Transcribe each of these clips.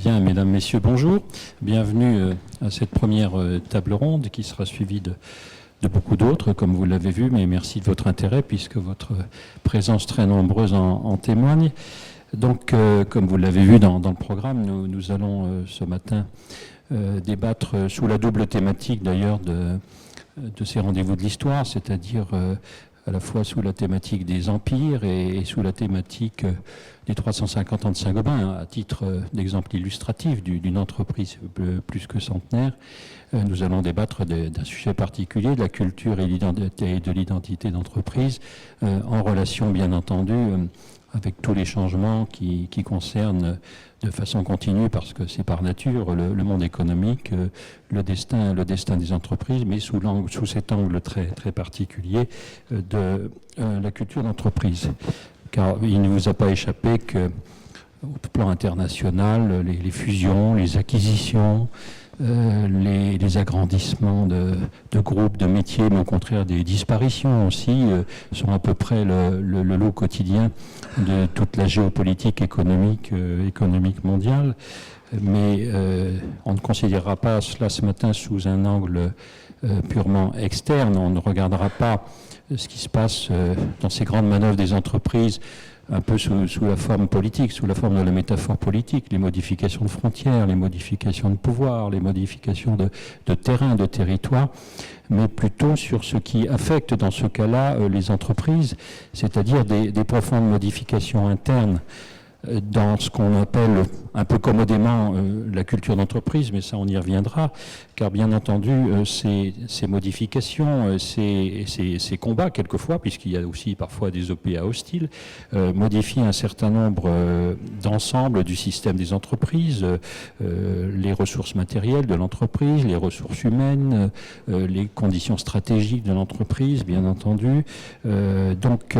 Bien, mesdames, messieurs, bonjour. Bienvenue à cette première table ronde qui sera suivie de beaucoup d'autres, comme vous l'avez vu, mais merci de votre intérêt puisque votre présence très nombreuse en témoigne. Donc, comme vous l'avez vu dans le programme, nous allons ce matin débattre sous la double thématique d'ailleurs de ces rendez-vous de l'histoire, c'est-à-dire à la fois sous la thématique des empires et sous la thématique des 350 ans de Saint-Gobain, à titre d'exemple illustratif d'une entreprise plus que centenaire. Nous allons débattre d'un sujet particulier, de la culture et de l'identité d'entreprise, en relation bien entendu avec tous les changements qui concernent de façon continue, parce que c'est par nature le monde économique, le destin des entreprises, mais sous cet angle très, très particulier de la culture d'entreprise. Car il ne vous a pas échappé qu'au plan international, les fusions, les acquisitions, les agrandissements de groupes, de métiers, mais au contraire des disparitions aussi, sont à peu près le lot quotidien de toute la géopolitique économique mondiale. Mais on ne considérera pas cela ce matin sous un angle purement externe. On ne regardera pas ce qui se passe dans ces grandes manœuvres des entreprises un peu sous la forme politique, sous la forme de la métaphore politique, les modifications de frontières, les modifications de pouvoir, les modifications de terrain, de territoire, mais plutôt sur ce qui affecte dans ce cas-là les entreprises, c'est-à-dire des profondes modifications internes dans ce qu'on appelle un peu commodément la culture d'entreprise, mais ça on y reviendra, car bien entendu ces modifications, ces combats quelquefois, puisqu'il y a aussi parfois des OPA hostiles, modifient un certain nombre d'ensembles du système des entreprises, les ressources matérielles de l'entreprise, les ressources humaines, les conditions stratégiques de l'entreprise, bien entendu. Donc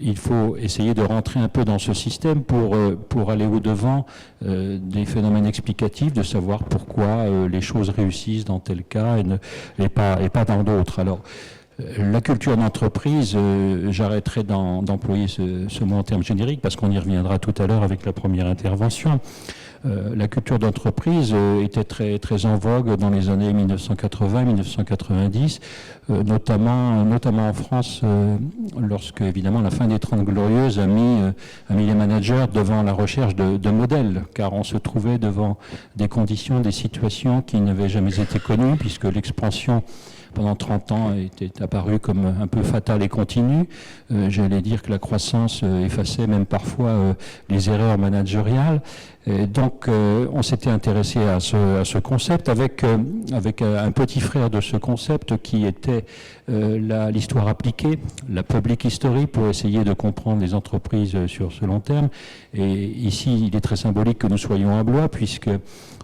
il faut essayer de rentrer un peu dans ce système pour aller au-devant des phénomènes explicatifs, de savoir pourquoi les choses réussissent dans tel cas et pas dans d'autres. Alors, la culture d'entreprise, j'arrêterai d'employer ce mot en termes génériques parce qu'on y reviendra tout à l'heure avec la première intervention. La culture d'entreprise était très, très en vogue dans les années 1980-1990, notamment en France, lorsque évidemment la fin des 30 Glorieuses a mis les managers devant la recherche de modèles, car on se trouvait devant des conditions, des situations qui n'avaient jamais été connues, puisque l'expansion pendant 30 ans était apparue comme un peu fatale et continue. J'allais dire que la croissance effaçait même parfois les erreurs managériales. Et donc on s'était intéressé à ce concept avec un petit frère de ce concept qui était l'histoire appliquée, la public history, pour essayer de comprendre les entreprises sur ce long terme. Et ici, il est très symbolique que nous soyons à Blois, puisque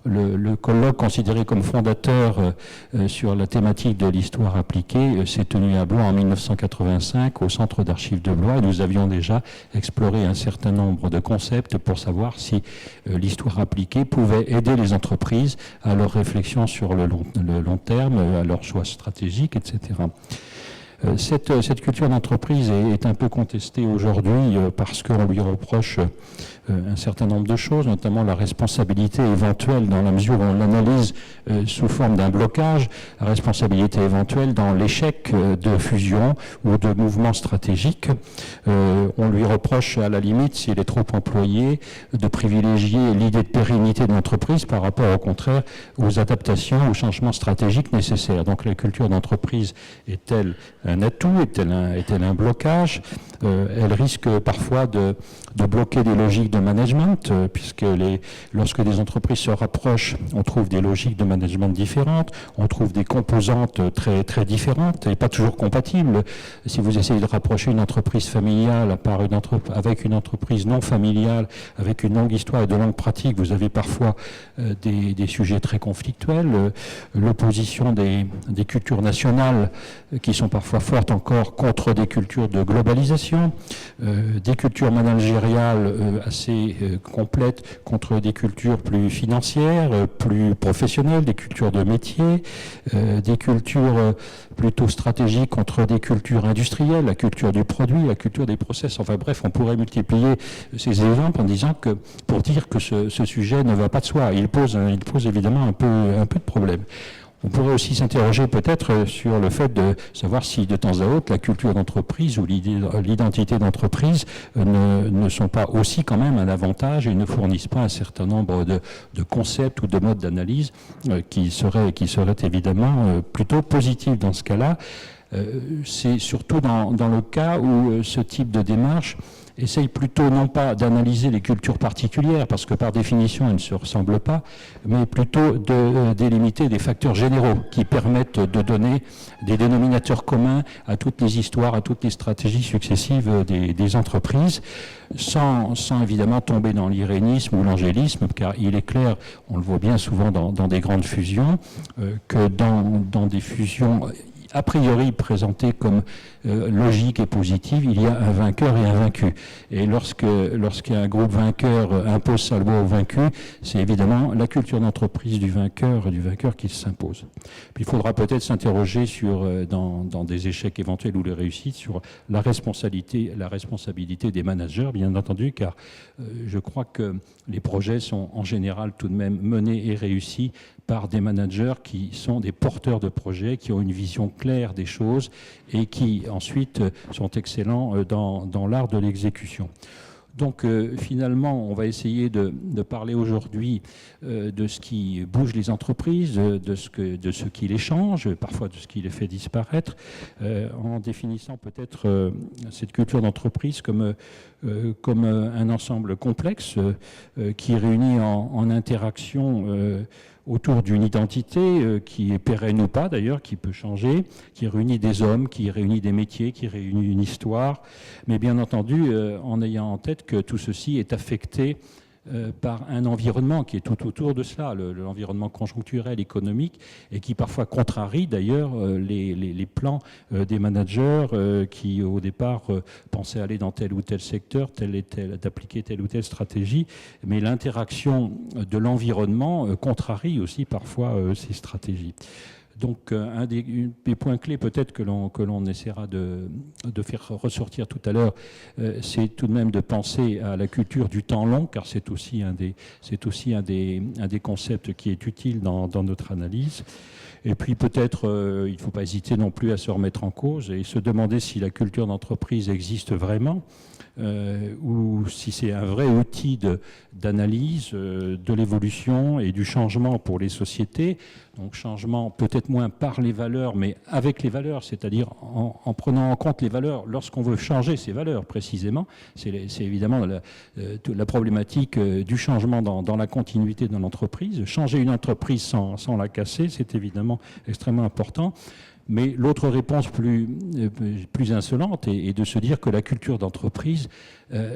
le colloque considéré comme fondateur sur la thématique de l'histoire appliquée s'est tenu à Blois en 1985 au Centre d'archives de Blois, et nous avions déjà exploré un certain nombre de concepts pour savoir si l'histoire appliquée pouvait aider les entreprises à leur réflexion sur le long terme, à leurs choix stratégiques, etc. Cette culture d'entreprise est un peu contestée aujourd'hui parce qu'on lui reproche un certain nombre de choses, notamment la responsabilité éventuelle, dans la mesure où on l'analyse sous forme d'un blocage, la responsabilité éventuelle dans l'échec de fusion ou de mouvements stratégiques. On lui reproche à la limite, s'il est trop employé, de privilégier l'idée de pérennité de l'entreprise par rapport au contraire aux adaptations, aux changements stratégiques nécessaires. Donc la culture d'entreprise est-elle un atout, est-elle un blocage? Elle risque parfois de bloquer des logiques de management, puisque lorsque des entreprises se rapprochent, on trouve des logiques de management différentes, on trouve des composantes très, très différentes et pas toujours compatibles. Si vous essayez de rapprocher une entreprise familiale avec une entreprise non familiale, avec une longue histoire et de longues pratiques, vous avez parfois des sujets très conflictuels, l'opposition des cultures nationales qui sont parfois fois forte encore contre des cultures de globalisation, des cultures managériales assez complètes contre des cultures plus financières, plus professionnelles, des cultures de métier, des cultures plutôt stratégiques contre des cultures industrielles, la culture du produit, la culture des process. Enfin bref, on pourrait multiplier ces exemples en disant que, pour dire que ce sujet ne va pas de soi. Il pose évidemment un peu de problème. On pourrait aussi s'interroger peut-être sur le fait de savoir si de temps à autre la culture d'entreprise ou l'identité d'entreprise ne sont pas aussi quand même un avantage et ne fournissent pas un certain nombre de concepts ou de modes d'analyse qui seraient évidemment plutôt positifs dans ce cas-là. C'est surtout dans le cas où ce type de démarche essaye plutôt non pas d'analyser les cultures particulières, parce que par définition elles ne se ressemblent pas, mais plutôt de délimiter des facteurs généraux qui permettent de donner des dénominateurs communs à toutes les histoires, à toutes les stratégies successives des entreprises, sans évidemment tomber dans l'irénisme ou l'angélisme, car il est clair, on le voit bien souvent dans des grandes fusions, que dans des fusions a priori présentées comme logiques et positives, il y a un vainqueur et un vaincu. Et lorsqu'un groupe vainqueur impose sa loi au vaincu, c'est évidemment la culture d'entreprise du vainqueur qui s'impose. Puis il faudra peut-être s'interroger dans des échecs éventuels ou les réussites, sur la responsabilité des managers, bien entendu, car je crois que les projets sont en général tout de même menés et réussis par des managers qui sont des porteurs de projets, qui ont une vision claire des choses et qui ensuite sont excellents dans l'art de l'exécution. Donc finalement, on va essayer de parler aujourd'hui de ce qui bouge les entreprises, de ce qui les change, parfois de ce qui les fait disparaître, en définissant peut-être cette culture d'entreprise comme un ensemble complexe qui réunit en interaction autour d'une identité qui est pérenne ou pas d'ailleurs, qui peut changer, qui réunit des hommes, qui réunit des métiers, qui réunit une histoire, mais bien entendu en ayant en tête que tout ceci est affecté par un environnement qui est tout autour de cela, l'environnement conjoncturel, économique, et qui parfois contrarie d'ailleurs les plans des managers qui au départ pensaient aller dans tel ou tel secteur, d'appliquer telle ou telle stratégie, mais l'interaction de l'environnement contrarie aussi parfois ces stratégies. Donc un des points clés peut-être que l'on essaiera de faire ressortir tout à l'heure, c'est tout de même de penser à la culture du temps long, car c'est aussi un des concepts qui est utile dans notre analyse. Et puis peut-être, il ne faut pas hésiter non plus à se remettre en cause et se demander si la culture d'entreprise existe vraiment, ou si c'est un vrai outil d'analyse de l'évolution et du changement pour les sociétés. Donc changement peut-être moins par les valeurs, mais avec les valeurs, c'est-à-dire en prenant en compte les valeurs lorsqu'on veut changer ces valeurs précisément. C'est évidemment la problématique du changement dans la continuité de l'entreprise. Changer une entreprise sans la casser, c'est évidemment extrêmement important. Mais l'autre réponse plus insolente est de se dire que la culture d'entreprise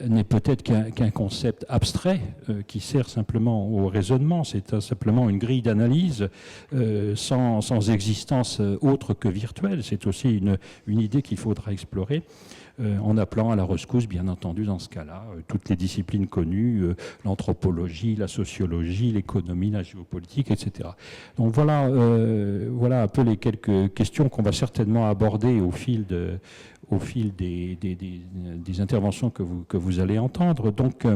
n'est peut-être qu'un concept abstrait qui sert simplement au raisonnement. C'est simplement une grille d'analyse sans existence autre que virtuelle. C'est aussi une idée qu'il faudra explorer. En appelant à la rescousse, bien entendu, dans ce cas-là, toutes les disciplines connues, l'anthropologie, la sociologie, l'économie, la géopolitique, etc. Donc voilà un peu les quelques questions qu'on va certainement aborder au fil des interventions que vous allez entendre. Donc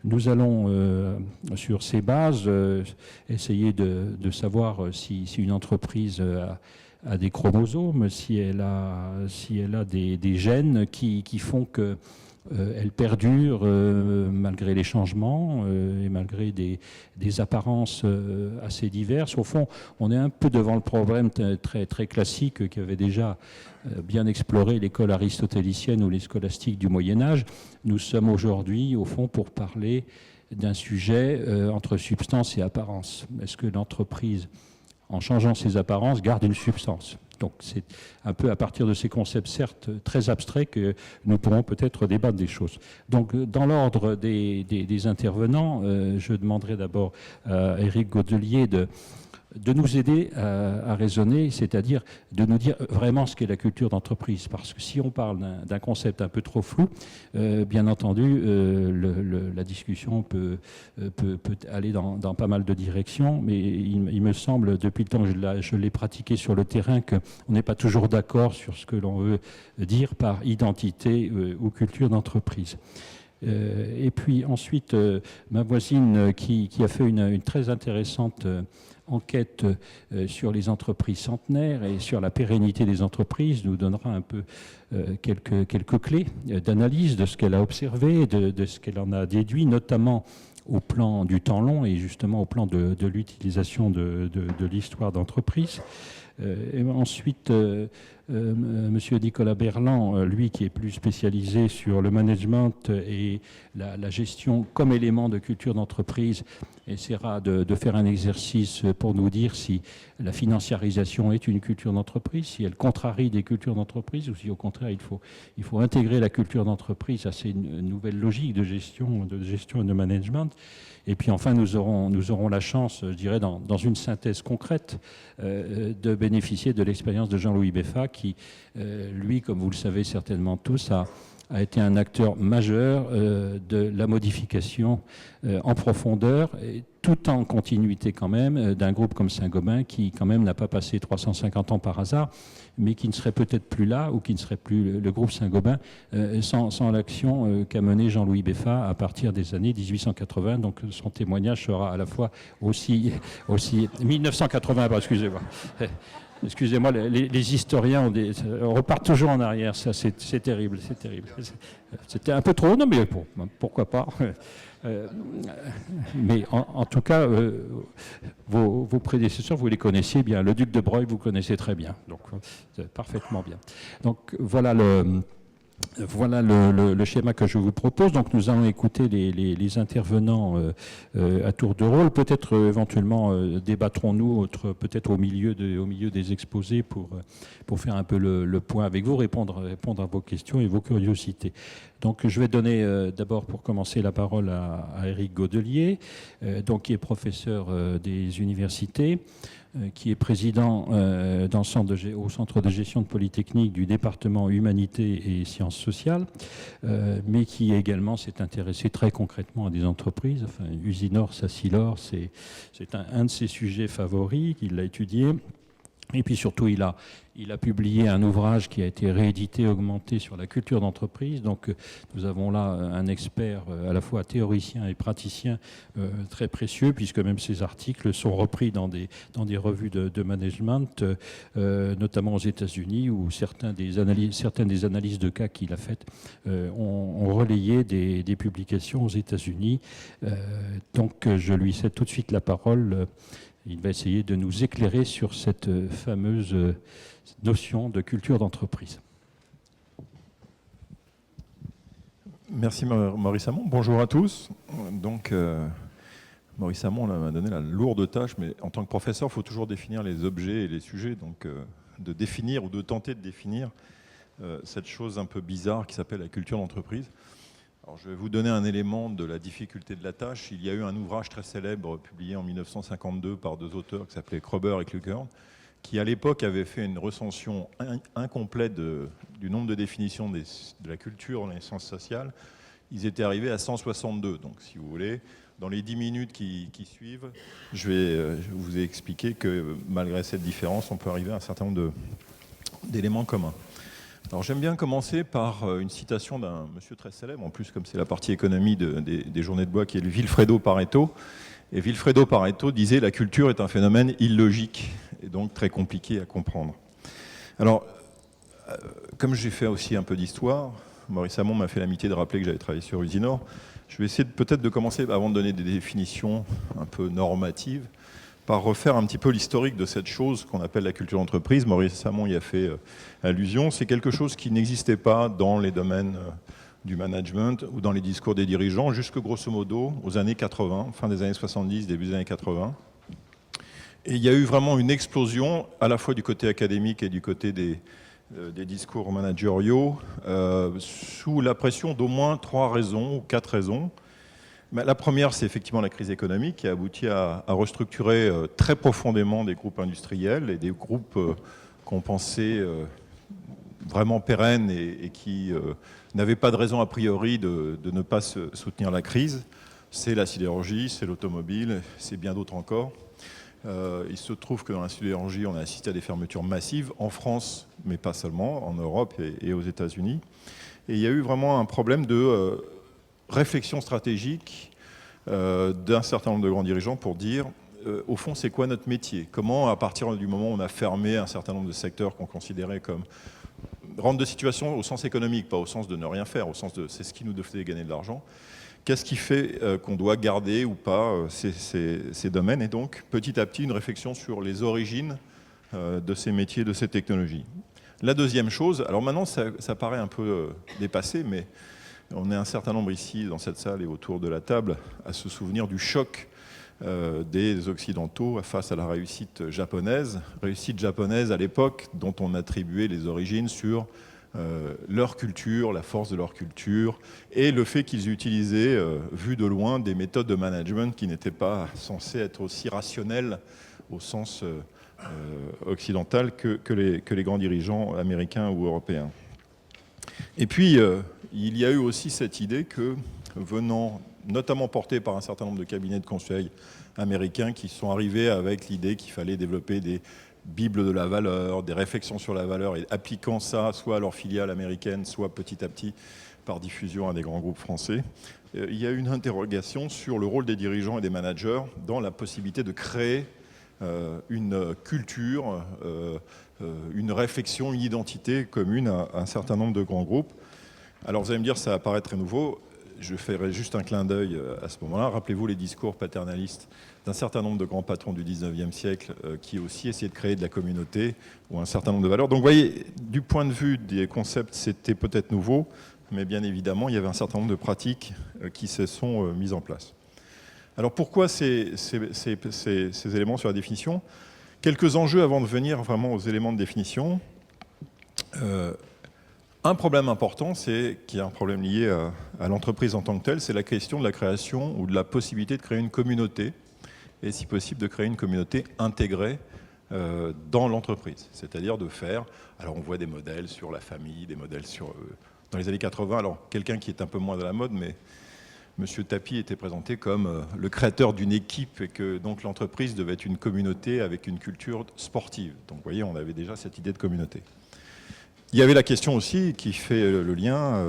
nous allons, sur ces bases, essayer de savoir si une entreprise a des chromosomes, si elle a des gènes qui font qu'elle perdure malgré les changements et malgré des apparences assez diverses. Au fond, on est un peu devant le problème très, très classique qu'avait déjà bien exploré l'école aristotélicienne ou les scolastiques du Moyen-Âge. Nous sommes aujourd'hui, au fond, pour parler d'un sujet entre substance et apparence. Est-ce que l'entreprise, en changeant ses apparences, garde une substance? Donc c'est un peu à partir de ces concepts, certes très abstraits, que nous pourrons peut-être débattre des choses. Donc dans l'ordre des intervenants, je demanderai d'abord à Éric Godelier de nous aider à raisonner, c'est-à-dire de nous dire vraiment ce qu'est la culture d'entreprise. Parce que si on parle d'un concept un peu trop flou, bien entendu, la discussion peut aller dans pas mal de directions, mais il me semble, depuis le temps que je l'ai pratiqué sur le terrain, qu'on n'est pas toujours d'accord sur ce que l'on veut dire par identité ou culture d'entreprise. Et puis ensuite, ma voisine qui a fait une très intéressante enquête sur les entreprises centenaires et sur la pérennité des entreprises nous donnera un peu quelques clés d'analyse de ce qu'elle a observé, de ce qu'elle en a déduit, notamment au plan du temps long et justement au plan de l'utilisation de l'histoire d'entreprise. Et ensuite, Monsieur Nicolas Berland, lui qui est plus spécialisé sur le management et la gestion comme élément de culture d'entreprise, essaiera de faire un exercice pour nous dire si la financiarisation est une culture d'entreprise, si elle contrarie des cultures d'entreprise ou si au contraire il faut intégrer la culture d'entreprise à ces nouvelles logiques de gestion et de management. Et puis enfin, nous aurons la chance, je dirais, dans une synthèse concrète, de bénéficier de l'expérience de Jean-Louis Beffa, qui, lui, comme vous le savez certainement tous, a été un acteur majeur de la modification en profondeur, tout en continuité quand même, d'un groupe comme Saint-Gobain, qui quand même n'a pas passé 350 ans par hasard, mais qui ne serait peut-être plus là, ou qui ne serait plus le groupe Saint-Gobain, sans l'action qu'a menée Jean-Louis Beffa à partir des années 1880. Donc son témoignage sera à la fois aussi 1980, excusez-moi. Excusez-moi, les historiens on repart toujours en arrière, ça c'est terrible, c'est terrible. C'était un peu trop, non mais bon, pourquoi pas. Mais en tout cas, vos prédécesseurs, vous les connaissiez bien. Le duc de Broglie, vous connaissez très bien, donc parfaitement bien. Donc voilà le schéma que je vous propose. Donc nous allons écouter les intervenants à tour de rôle. Peut-être éventuellement débattrons-nous peut-être au milieu des exposés pour faire un peu le point avec vous, répondre à vos questions et vos curiosités. Donc je vais donner d'abord pour commencer la parole à Éric Godelier, qui est professeur des universités, qui est président au Centre de gestion de Polytechnique du département Humanité et Sciences sociales, mais qui également s'est intéressé très concrètement à des entreprises. Enfin, Usinor, Sacilor, c'est un de ses sujets favoris qu'il a étudié. Et puis surtout, il a publié un ouvrage qui a été réédité, augmenté sur la culture d'entreprise. Donc nous avons là un expert à la fois théoricien et praticien très précieux, puisque même ses articles sont repris dans des revues de management, notamment aux États-Unis, où certaines des analyses de cas qu'il a faites ont relayé des publications aux États-Unis. Donc je lui cède tout de suite la parole. Il va essayer de nous éclairer sur cette fameuse notion de culture d'entreprise. Merci Maurice Hamon. Bonjour à tous. Donc, Maurice Hamon m'a donné la lourde tâche, mais en tant que professeur, il faut toujours définir les objets et les sujets. Donc, de définir ou de tenter de définir cette chose un peu bizarre qui s'appelle la culture d'entreprise. Alors, je vais vous donner un élément de la difficulté de la tâche. Il y a eu un ouvrage très célèbre publié en 1952 par deux auteurs qui s'appelaient Kroeber et Kluckern, qui à l'époque avaient fait une recension incomplète du nombre de définitions de la culture dans les sciences sociales. Ils étaient arrivés à 162. Donc si vous voulez, dans les 10 minutes qui suivent, je vous ai expliqué que malgré cette différence, on peut arriver à un certain nombre d'éléments communs. Alors j'aime bien commencer par une citation d'un monsieur très célèbre, en plus comme c'est la partie économie des journées de bois, qui est le Vilfredo Pareto. Et Vilfredo Pareto disait « La culture est un phénomène illogique et donc très compliqué à comprendre ». Alors, comme j'ai fait aussi un peu d'histoire, Maurice Hamon m'a fait l'amitié de rappeler que j'avais travaillé sur Usinor. Je vais essayer peut-être de commencer, avant de donner des définitions un peu normatives, par refaire un petit peu l'historique de cette chose qu'on appelle la culture d'entreprise. Maurice Hamon y a fait allusion. C'est quelque chose qui n'existait pas dans les domaines du management ou dans les discours des dirigeants, jusque grosso modo aux années 80, fin des années 70, début des années 80. Et il y a eu vraiment une explosion, à la fois du côté académique et du côté des discours managériaux, sous la pression d'au moins 3 raisons ou 4 raisons. La première, c'est effectivement la crise économique qui a abouti à restructurer très profondément des groupes industriels et des groupes qu'on pensait vraiment pérennes et qui n'avaient pas de raison a priori de ne pas soutenir la crise. C'est la sidérurgie, c'est l'automobile, c'est bien d'autres encore. Il se trouve que dans la sidérurgie, on a assisté à des fermetures massives en France, mais pas seulement, en Europe et aux États-Unis. Et il y a eu vraiment un problème de réflexion stratégique d'un certain nombre de grands dirigeants pour dire, au fond, c'est quoi notre métier? Comment, à partir du moment où on a fermé un certain nombre de secteurs qu'on considérait comme rente de situation au sens économique, pas au sens de ne rien faire, au sens de c'est ce qui nous faisait gagner de l'argent, qu'est-ce qui fait qu'on doit garder ou pas ces domaines? Et donc, petit à petit, une réflexion sur les origines de ces métiers, de ces technologies. La deuxième chose, alors maintenant, ça paraît un peu dépassé, mais on est un certain nombre ici, dans cette salle et autour de la table, à se souvenir du choc des Occidentaux face à la réussite japonaise à l'époque dont on attribuait les origines sur leur culture, la force de leur culture, et le fait qu'ils utilisaient, vu de loin, des méthodes de management qui n'étaient pas censées être aussi rationnelles au sens occidental que les grands dirigeants américains ou européens. Et puis, il y a eu aussi cette idée que, venant notamment portée par un certain nombre de cabinets de conseil américains qui sont arrivés avec l'idée qu'il fallait développer des bibles de la valeur, des réflexions sur la valeur, et appliquant ça soit à leurs filiales américaines, soit petit à petit par diffusion à des grands groupes français. Il y a eu une interrogation sur le rôle des dirigeants et des managers dans la possibilité de créer une culture, une réflexion, une identité commune à un certain nombre de grands groupes. Alors vous allez me dire, ça apparaît très nouveau. Je ferai juste un clin d'œil à ce moment-là. Rappelez-vous les discours paternalistes d'un certain nombre de grands patrons du 19e siècle qui aussi essayaient de créer de la communauté ou un certain nombre de valeurs. Donc vous voyez, du point de vue des concepts, c'était peut-être nouveau, mais bien évidemment, il y avait un certain nombre de pratiques qui se sont mises en place. Alors pourquoi ces éléments sur la définition? Quelques enjeux avant de venir vraiment aux éléments de définition. Un problème important, qui est un problème lié à l'entreprise en tant que telle, c'est la question de la création ou de la possibilité de créer une communauté, et si possible de créer une communauté intégrée dans l'entreprise. C'est-à-dire de faire, alors on voit des modèles sur la famille, des modèles sur... dans les années 80, alors quelqu'un qui est un peu moins de la mode, mais Monsieur Tapi était présenté comme le créateur d'une équipe et que donc l'entreprise devait être une communauté avec une culture sportive. Donc vous voyez, on avait déjà cette idée de communauté. Il y avait la question aussi qui fait le lien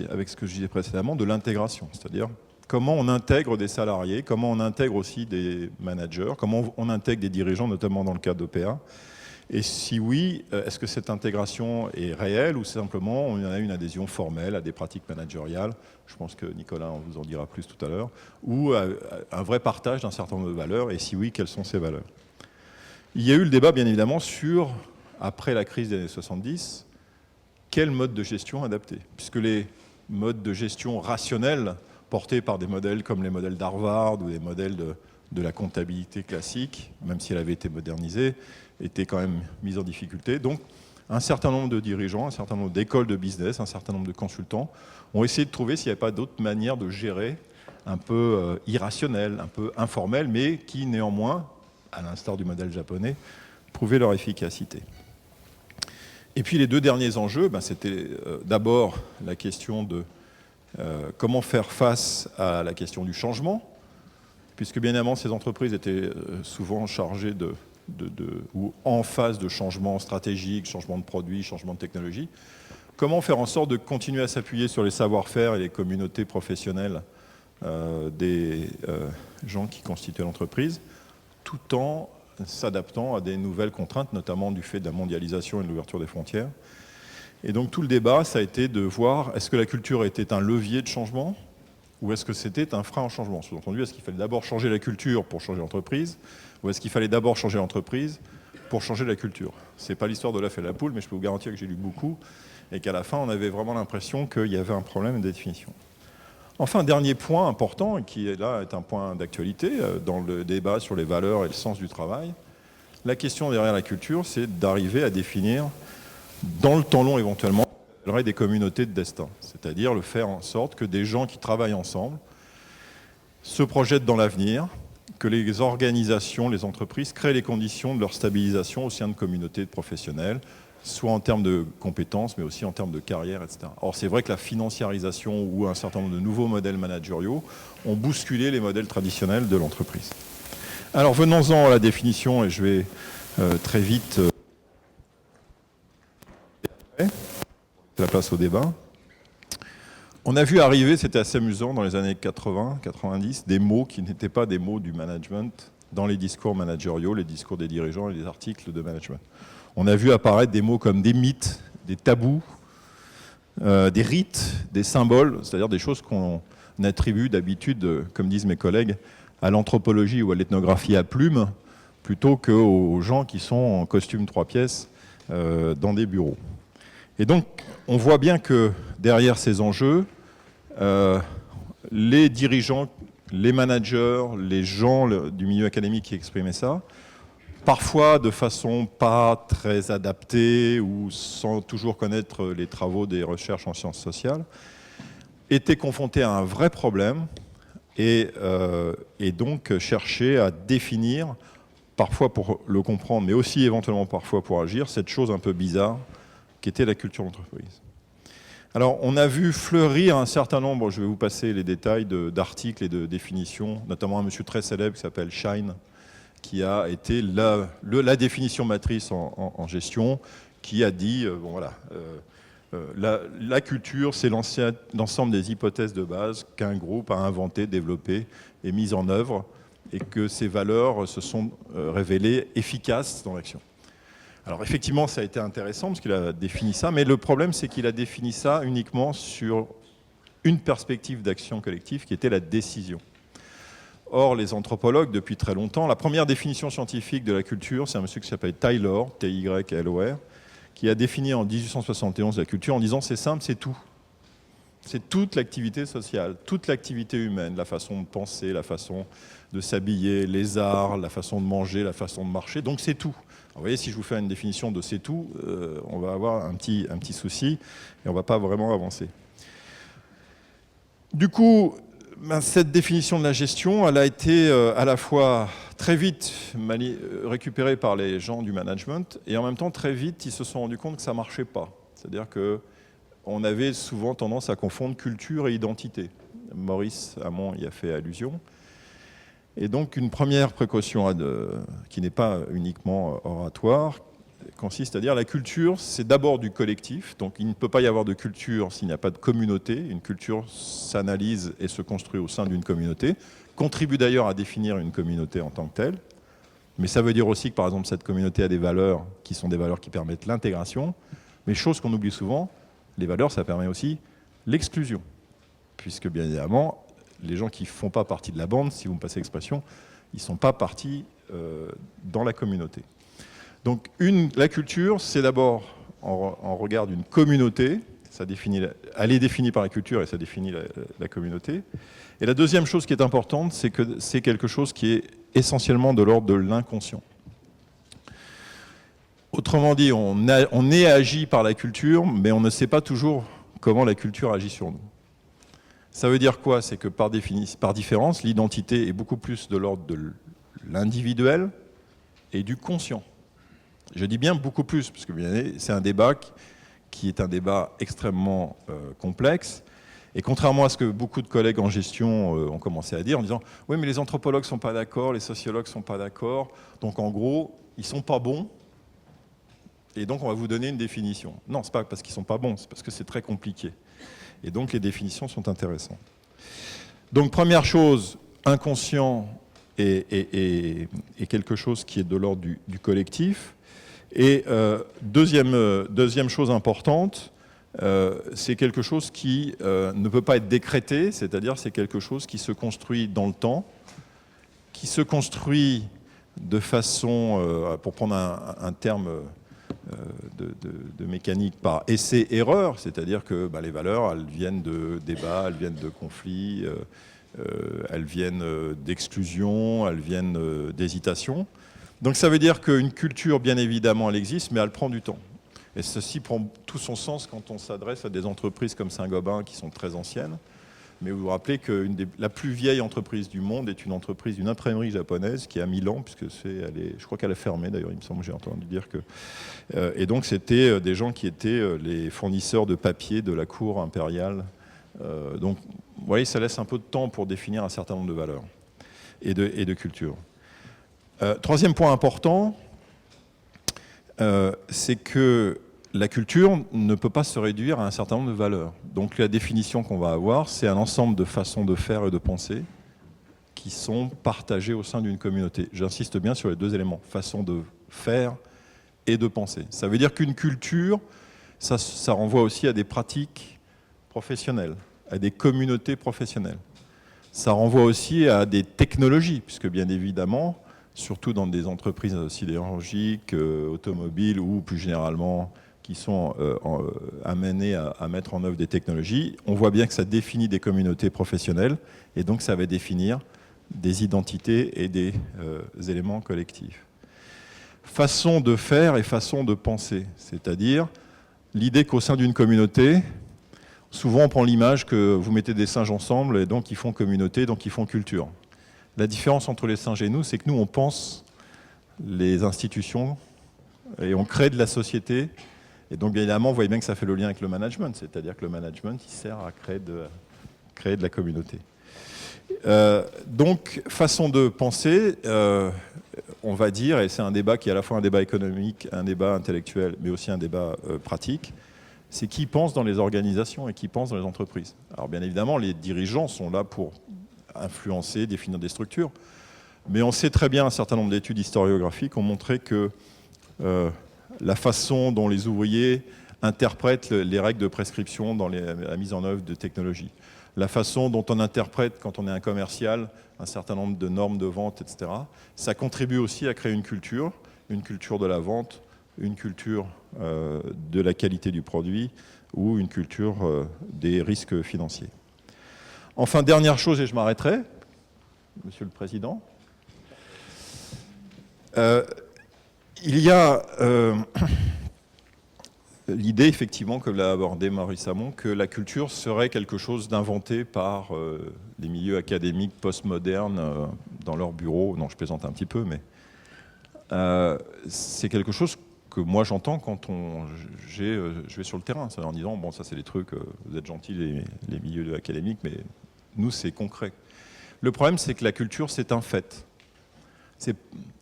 avec ce que je disais précédemment de l'intégration, c'est-à-dire comment on intègre des salariés, comment on intègre aussi des managers, comment on intègre des dirigeants, notamment dans le cadre d'OPA. Et si oui, est-ce que cette intégration est réelle ou simplement on a une adhésion formelle à des pratiques managériales? Je pense que Nicolas vous en dira plus tout à l'heure. Ou un vrai partage d'un certain nombre de valeurs, et si oui, quelles sont ces valeurs? Il y a eu le débat, bien évidemment, sur, après la crise des années 70, quel mode de gestion adapter? Puisque les modes de gestion rationnels, portés par des modèles comme les modèles d'Harvard ou des modèles de la comptabilité classique, même si elle avait été modernisée, étaient quand même mis en difficulté. Donc, un certain nombre de dirigeants, un certain nombre d'écoles de business, un certain nombre de consultants ont essayé de trouver s'il n'y avait pas d'autres manières de gérer un peu irrationnelles, un peu informelles, mais qui néanmoins, à l'instar du modèle japonais, prouvaient leur efficacité. Et puis les deux derniers enjeux, c'était d'abord la question de comment faire face à la question du changement, puisque bien évidemment ces entreprises étaient souvent chargées ou en phase de changement stratégique, changement de produit, changement de technologie. Comment faire en sorte de continuer à s'appuyer sur les savoir-faire et les communautés professionnelles des gens qui constituent l'entreprise, tout en s'adaptant à des nouvelles contraintes, notamment du fait de la mondialisation et de l'ouverture des frontières. Et donc tout le débat, ça a été de voir, est-ce que la culture était un levier de changement ou est-ce que c'était un frein au changement? Sous-entendu, est-ce qu'il fallait d'abord changer la culture pour changer l'entreprise ou est-ce qu'il fallait d'abord changer l'entreprise pour changer la culture? Ce n'est pas l'histoire de l'œuf et la poule, mais je peux vous garantir que j'ai lu beaucoup et qu'à la fin, on avait vraiment l'impression qu'il y avait un problème de définition. Enfin, dernier point important, qui est là est un point d'actualité dans le débat sur les valeurs et le sens du travail. La question derrière la culture, c'est d'arriver à définir, dans le temps long éventuellement, des communautés de destin. C'est-à-dire le faire en sorte que des gens qui travaillent ensemble se projettent dans l'avenir, que les organisations, les entreprises créent les conditions de leur stabilisation au sein de communautés de professionnels, soit en termes de compétences, mais aussi en termes de carrière, etc. Or, c'est vrai que la financiarisation ou un certain nombre de nouveaux modèles managériaux ont bousculé les modèles traditionnels de l'entreprise. Alors, venons-en à la définition, et je vais très vite la place au débat. On a vu arriver, c'était assez amusant, dans les années 80, 90, des mots qui n'étaient pas des mots du management dans les discours managériaux, les discours des dirigeants et les articles de management. On a vu apparaître des mots comme des mythes, des tabous, des rites, des symboles, c'est-à-dire des choses qu'on attribue d'habitude, comme disent mes collègues, à l'anthropologie ou à l'ethnographie à plumes, plutôt qu'aux gens qui sont en costume 3 pièces dans des bureaux. Et donc, on voit bien que derrière ces enjeux, les dirigeants, les managers, les gens du milieu académique qui exprimaient ça, parfois de façon pas très adaptée ou sans toujours connaître les travaux des recherches en sciences sociales, étaient confrontés à un vrai problème et donc cherchaient à définir, parfois pour le comprendre, mais aussi éventuellement parfois pour agir, cette chose un peu bizarre qui était la culture d'entreprise. Alors, on a vu fleurir un certain nombre, je vais vous passer les détails, d'articles et de définitions, notamment un monsieur très célèbre qui s'appelle Schein, qui a été la définition matrice en gestion, qui a dit, bon voilà, la culture, c'est l'ensemble des hypothèses de base qu'un groupe a inventé, développé et mis en œuvre, et que ces valeurs se sont révélées efficaces dans l'action. Alors effectivement, ça a été intéressant parce qu'il a défini ça, mais le problème, c'est qu'il a défini ça uniquement sur une perspective d'action collective qui était la décision. Or, les anthropologues, depuis très longtemps, la première définition scientifique de la culture, c'est un monsieur qui s'appelle Taylor, T-Y-L-O-R, qui a défini en 1871 la culture en disant c'est simple, c'est tout. C'est toute l'activité sociale, toute l'activité humaine, la façon de penser, la façon de s'habiller, les arts, la façon de manger, la façon de marcher, donc c'est tout. Alors, vous voyez, si je vous fais une définition de c'est tout, on va avoir un petit souci et on ne va pas vraiment avancer. Du coup, cette définition de la gestion, elle a été à la fois très vite récupérée par les gens du management et en même temps très vite, ils se sont rendus compte que ça ne marchait pas. C'est-à-dire qu'on avait souvent tendance à confondre culture et identité. Maurice Hamon y a fait allusion. Et donc une première précaution qui n'est pas uniquement oratoire consiste à dire la culture, c'est d'abord du collectif. Donc il ne peut pas y avoir de culture s'il n'y a pas de communauté. Une culture s'analyse et se construit au sein d'une communauté, contribue d'ailleurs à définir une communauté en tant que telle. Mais ça veut dire aussi que par exemple cette communauté a des valeurs qui sont des valeurs qui permettent l'intégration. Mais chose qu'on oublie souvent, les valeurs, ça permet aussi l'exclusion. Puisque bien évidemment, les gens qui ne font pas partie de la bande, si vous me passez l'expression, ils ne sont pas partis dans la communauté. Donc la culture, c'est d'abord en regard d'une communauté, elle est définie par la culture et ça définit la communauté. Et la deuxième chose qui est importante, c'est que c'est quelque chose qui est essentiellement de l'ordre de l'inconscient. Autrement dit, on est agi par la culture, mais on ne sait pas toujours comment la culture agit sur nous. Ça veut dire quoi? C'est que par différence, l'identité est beaucoup plus de l'ordre de l'individuel et du conscient. Je dis bien beaucoup plus, parce que c'est un débat qui est un débat extrêmement complexe. Et contrairement à ce que beaucoup de collègues en gestion ont commencé à dire, en disant « Oui, mais les anthropologues ne sont pas d'accord, les sociologues ne sont pas d'accord, donc en gros, ils ne sont pas bons, et donc on va vous donner une définition. » Non, ce n'est pas parce qu'ils ne sont pas bons, c'est parce que c'est très compliqué. Et donc les définitions sont intéressantes. Donc première chose, inconscient et quelque chose qui est de l'ordre du collectif. Et deuxième chose importante, c'est quelque chose qui ne peut pas être décrété, c'est-à-dire c'est quelque chose qui se construit dans le temps, qui se construit de façon, pour prendre un terme de mécanique par essai-erreur, c'est-à-dire que les valeurs, elles viennent de débats, elles viennent de conflits, elles viennent d'exclusion, elles viennent d'hésitation. Donc ça veut dire qu'une culture, bien évidemment, elle existe, mais elle prend du temps. Et ceci prend tout son sens quand on s'adresse à des entreprises comme Saint-Gobain qui sont très anciennes, Mais vous vous rappelez que la plus vieille entreprise du monde est une imprimerie japonaise qui a 1000 ans, puisque je crois qu'elle a fermé d'ailleurs, il me semble, j'ai entendu dire que... et donc c'était des gens qui étaient les fournisseurs de papier de la cour impériale. Donc vous voyez, ça laisse un peu de temps pour définir un certain nombre de valeurs et de cultures. Troisième point important, c'est que la culture ne peut pas se réduire à un certain nombre de valeurs. Donc la définition qu'on va avoir, c'est un ensemble de façons de faire et de penser qui sont partagées au sein d'une communauté. J'insiste bien sur les deux éléments, façon de faire et de penser. Ça veut dire qu'une culture, ça renvoie aussi à des pratiques professionnelles, à des communautés professionnelles. Ça renvoie aussi à des technologies, puisque bien évidemment, surtout dans des entreprises sidérurgiques, automobiles ou plus généralement qui sont amenés à mettre en œuvre des technologies, on voit bien que ça définit des communautés professionnelles et donc ça va définir des identités et des éléments collectifs. Façon de faire et façon de penser, c'est-à-dire l'idée qu'au sein d'une communauté, souvent on prend l'image que vous mettez des singes ensemble et donc ils font communauté, donc ils font culture. La différence entre les singes et nous, c'est que nous on pense les institutions et on crée de la société. Et donc, bien évidemment, vous voyez bien que ça fait le lien avec le management, c'est-à-dire que le management, il sert à créer de la communauté. Donc, façon de penser, on va dire, et c'est un débat qui est à la fois un débat économique, un débat intellectuel, mais aussi un débat pratique, c'est qui pense dans les organisations et qui pense dans les entreprises. Alors, bien évidemment, les dirigeants sont là pour influencer, définir des structures, mais on sait très bien, un certain nombre d'études historiographiques ont montré que la façon dont les ouvriers interprètent les règles de prescription dans la mise en œuvre de technologies, la façon dont on interprète, quand on est un commercial, un certain nombre de normes de vente, etc., ça contribue aussi à créer une culture de la vente, une culture de la qualité du produit ou une culture des risques financiers. Enfin, dernière chose, et je m'arrêterai, Monsieur le Président. Il y a l'idée, effectivement, que l'a abordé Maurice Hamon, que la culture serait quelque chose d'inventé par les milieux académiques postmodernes dans leurs bureaux. Non, je plaisante un petit peu, mais c'est quelque chose que moi j'entends quand je vais sur le terrain, en disant, bon, ça c'est des trucs, vous êtes gentils les milieux académiques, mais nous c'est concret. Le problème, c'est que la culture, c'est un fait.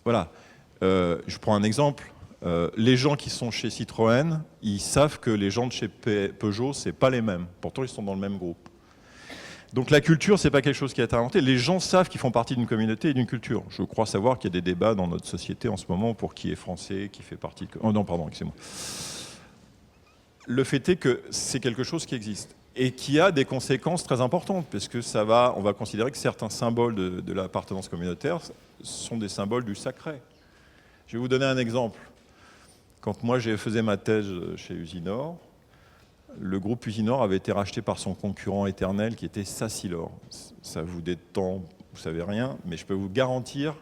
Voilà. Je prends un exemple. Les gens qui sont chez Citroën, ils savent que les gens de chez Peugeot, c'est pas les mêmes. Pourtant, ils sont dans le même groupe. Donc la culture, c'est pas quelque chose qui a été inventé. Les gens savent qu'ils font partie d'une communauté et d'une culture. Je crois savoir qu'il y a des débats dans notre société en ce moment pour qui est français, qui fait partie de... Oh non, pardon, excusez-moi. Le fait est que c'est quelque chose qui existe et qui a des conséquences très importantes, parce que on va considérer que certains symboles de l'appartenance communautaire sont des symboles du sacré. Je vais vous donner un exemple. Quand moi je faisais ma thèse chez Usinor, le groupe Usinor avait été racheté par son concurrent éternel qui était Sassilor. Ça vous détend, vous savez rien, mais je peux vous garantir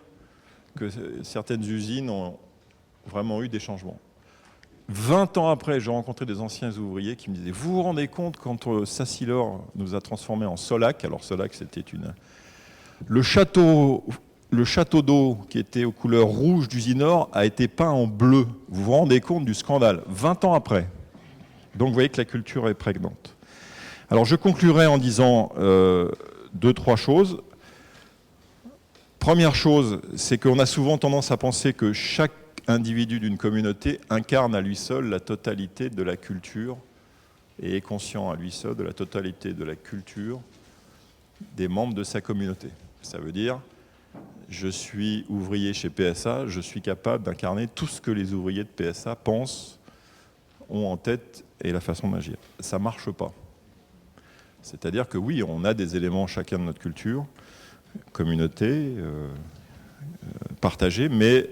que certaines usines ont vraiment eu des changements. 20 ans après, j'ai rencontré des anciens ouvriers qui me disaient « Vous vous rendez compte quand Sassilor nous a transformés en Solac ?» Alors Solac, c'était le château d'eau qui était aux couleurs rouges d'Usinor a été peint en bleu. Vous vous rendez compte du scandale, 20 ans après. Donc vous voyez que la culture est prégnante. Alors je conclurai en disant 2-3 choses. Première chose, c'est qu'on a souvent tendance à penser que chaque individu d'une communauté incarne à lui seul la totalité de la culture et est conscient à lui seul de la totalité de la culture des membres de sa communauté. Ça veut dire, je suis ouvrier chez PSA, je suis capable d'incarner tout ce que les ouvriers de PSA pensent, ont en tête et la façon d'agir. Ça ne marche pas. C'est-à-dire que oui, on a des éléments chacun de notre culture, communauté, partagée, mais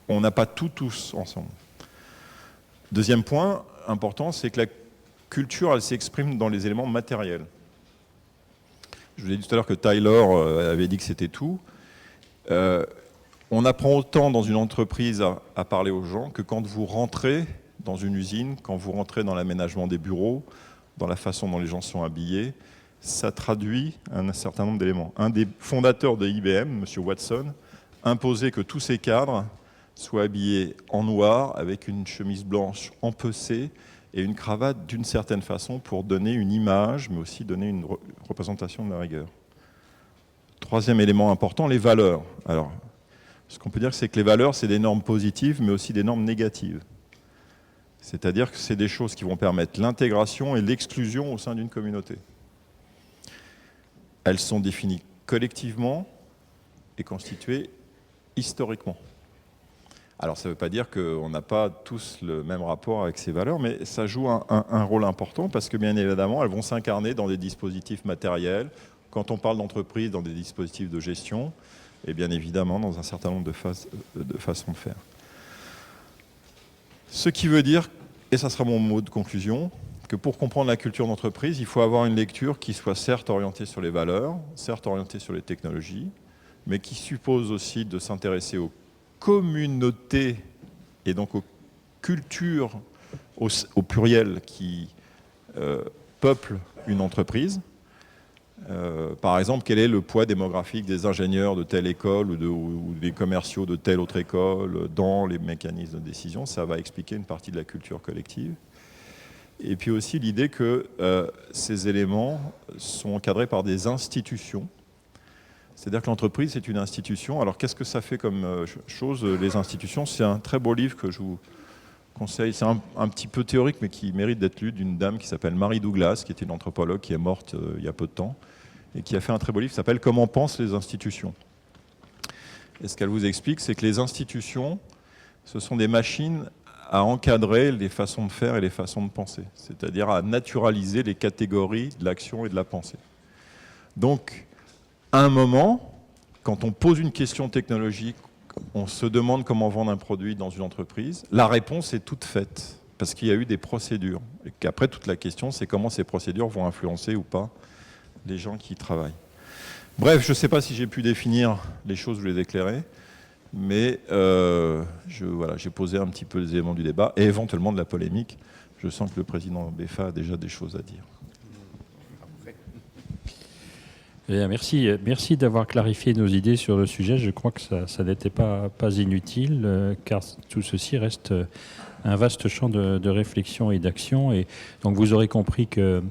on n'a pas tout tous ensemble. Deuxième point important, c'est que la culture, elle s'exprime dans les éléments matériels. Je vous ai dit tout à l'heure que Taylor avait dit que c'était tout. On apprend autant dans une entreprise à parler aux gens que quand vous rentrez dans une usine, quand vous rentrez dans l'aménagement des bureaux, dans la façon dont les gens sont habillés, ça traduit un certain nombre d'éléments. Un des fondateurs de IBM, M. Watson, imposait que tous ses cadres soient habillés en noir avec une chemise blanche empecée et une cravate d'une certaine façon pour donner une image, mais aussi donner une représentation de la rigueur. Troisième élément important, les valeurs. Alors, ce qu'on peut dire, c'est que les valeurs, c'est des normes positives, mais aussi des normes négatives. C'est-à-dire que c'est des choses qui vont permettre l'intégration et l'exclusion au sein d'une communauté. Elles sont définies collectivement et constituées historiquement. Alors ça ne veut pas dire qu'on n'a pas tous le même rapport avec ces valeurs, mais ça joue un rôle important parce que bien évidemment, elles vont s'incarner dans des dispositifs matériels, quand on parle d'entreprise, dans des dispositifs de gestion, et bien évidemment dans un certain nombre de façons de faire. Ce qui veut dire, et ça sera mon mot de conclusion, que pour comprendre la culture d'entreprise, il faut avoir une lecture qui soit certes orientée sur les valeurs, certes orientée sur les technologies, mais qui suppose aussi de s'intéresser aux communautés et donc aux cultures au pluriel qui peuplent une entreprise. Par exemple, quel est le poids démographique des ingénieurs de telle école ou des commerciaux de telle autre école dans les mécanismes de décision? Ça va expliquer une partie de la culture collective. Et puis aussi l'idée que ces éléments sont encadrés par des institutions. C'est-à-dire que l'entreprise est une institution. Alors qu'est-ce que ça fait comme chose, les institutions? C'est un très beau livre que je vous conseille. C'est un petit peu théorique, mais qui mérite d'être lu, d'une dame qui s'appelle Mary Douglas, qui était une anthropologue qui est morte il y a peu de temps, et qui a fait un très beau livre qui s'appelle « Comment pensent les institutions ». Et ce qu'elle vous explique, c'est que les institutions, ce sont des machines à encadrer les façons de faire et les façons de penser, c'est-à-dire à naturaliser les catégories de l'action et de la pensée. Donc, à un moment, quand on pose une question technologique, on se demande comment vendre un produit dans une entreprise, la réponse est toute faite, parce qu'il y a eu des procédures. Et qu'après, toute la question, c'est comment ces procédures vont influencer ou pas les gens qui y travaillent. Bref, je ne sais pas si j'ai pu définir les choses, je les éclairer, mais j'ai posé un petit peu les éléments du débat et éventuellement de la polémique. Je sens que le président BEFA a déjà des choses à dire. Merci d'avoir clarifié nos idées sur le sujet. Je crois que ça n'était pas inutile, car tout ceci reste un vaste champ de réflexion et d'action. Et donc vous aurez compris que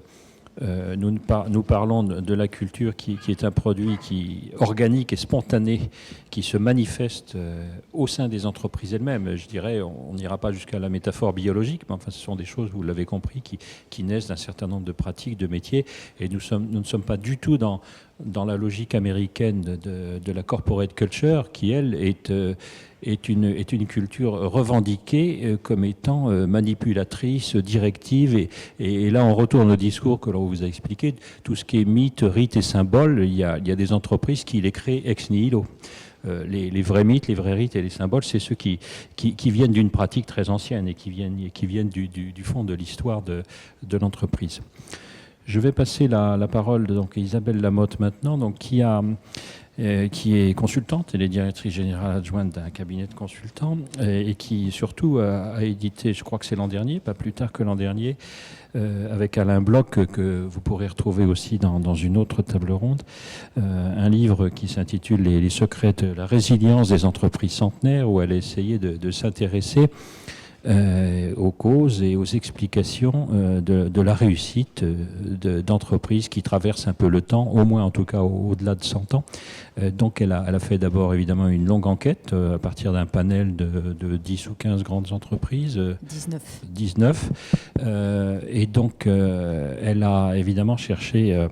nous parlons de la culture qui est un produit organique et spontané, qui se manifeste au sein des entreprises elles-mêmes. Je dirais, on n'ira pas jusqu'à la métaphore biologique, mais enfin, ce sont des choses, vous l'avez compris, qui naissent d'un certain nombre de pratiques, de métiers. Et nous ne sommes pas du tout dans la logique américaine de la corporate culture, qui, elle, est une culture revendiquée comme étant manipulatrice, directive. Et là, on retourne au discours que l'on vous a expliqué. Tout ce qui est mythe, rite et symbole, il y a des entreprises qui les créent ex nihilo. Les vrais mythes, les vrais rites et les symboles, c'est ceux qui viennent d'une pratique très ancienne et qui viennent du fond de l'histoire de l'entreprise. Je vais passer la parole donc, à Isabelle Lamotte maintenant, donc, qui est consultante, elle est directrice générale adjointe d'un cabinet de consultants et qui surtout a édité, je crois que c'est l'an dernier, pas plus tard que l'an dernier, avec Alain Bloch, que vous pourrez retrouver aussi dans une autre table ronde, un livre qui s'intitule « Les secrets de la résilience des entreprises centenaires », où elle a essayé de s'intéresser aux causes et aux explications de la réussite d'entreprises qui traversent un peu le temps, au moins en tout cas au-delà de 100 ans. Donc elle a fait d'abord évidemment une longue enquête à partir d'un panel de 10 ou 15 grandes entreprises. 19. Et donc elle a évidemment cherché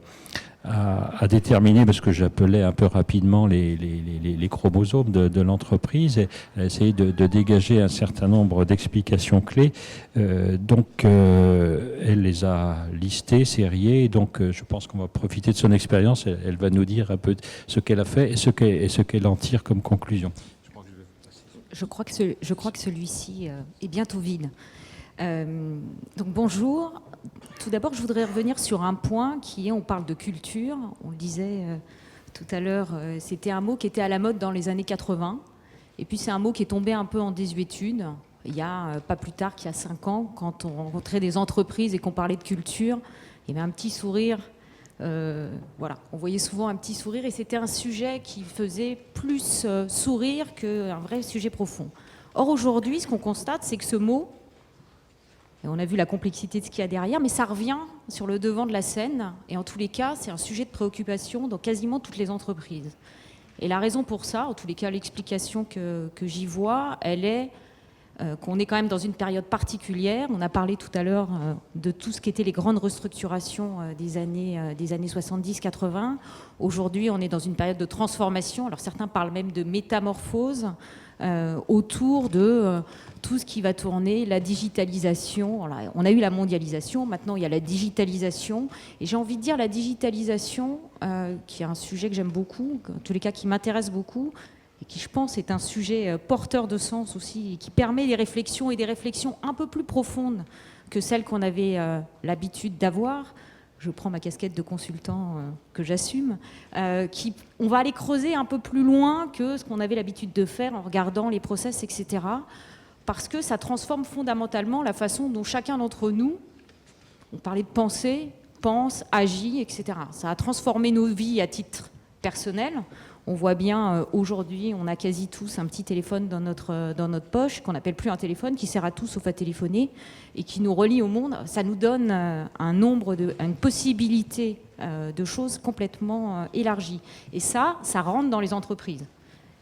à déterminer, parce que j'appelais un peu rapidement les chromosomes de l'entreprise, et elle a essayé de dégager un certain nombre d'explications clés. Donc elle les a listées, sériées, et donc je pense qu'on va profiter de son expérience. Elle va nous dire un peu ce qu'elle a fait et ce qu'elle en tire comme conclusion. Je crois que celui-ci est bientôt vide. Donc bonjour. Tout d'abord, je voudrais revenir sur un point qui est, on parle de culture, on le disait tout à l'heure, c'était un mot qui était à la mode dans les années 80, et puis c'est un mot qui est tombé un peu en désuétude, il y a pas plus tard qu'il y a 5 ans, quand on rencontrait des entreprises et qu'on parlait de culture, il y avait un petit sourire Voilà, on voyait souvent un petit sourire et c'était un sujet qui faisait plus sourire qu'un vrai sujet profond. Or aujourd'hui, ce qu'on constate, c'est que ce mot, et on a vu la complexité de ce qu'il y a derrière, mais ça revient sur le devant de la scène et en tous les cas, c'est un sujet de préoccupation dans quasiment toutes les entreprises. Et la raison pour ça, en tous les cas, l'explication que j'y vois, elle est qu'on est quand même dans une période particulière. On a parlé tout à l'heure de tout ce qu'étaient les grandes restructurations des années 70-80. Aujourd'hui, on est dans une période de transformation. Alors certains parlent même de métamorphose autour de tout ce qui va tourner, la digitalisation. Alors, on a eu la mondialisation, maintenant il y a la digitalisation. Et j'ai envie de dire la digitalisation, qui est un sujet que j'aime beaucoup, en tous les cas qui m'intéresse beaucoup, et qui, je pense, est un sujet porteur de sens aussi, et qui permet des réflexions, et des réflexions un peu plus profondes que celles qu'on avait l'habitude d'avoir. Je prends ma casquette de consultant que j'assume. On va aller creuser un peu plus loin que ce qu'on avait l'habitude de faire en regardant les process, etc. Parce que ça transforme fondamentalement la façon dont chacun d'entre nous, on parlait de penser, pense, agit, etc. Ça a transformé nos vies à titre personnel. On voit bien, aujourd'hui, on a quasi tous un petit téléphone dans notre poche, qu'on n'appelle plus un téléphone, qui sert à tout sauf à téléphoner, et qui nous relie au monde. Ça nous donne une possibilité de choses complètement élargies. Et ça rentre dans les entreprises.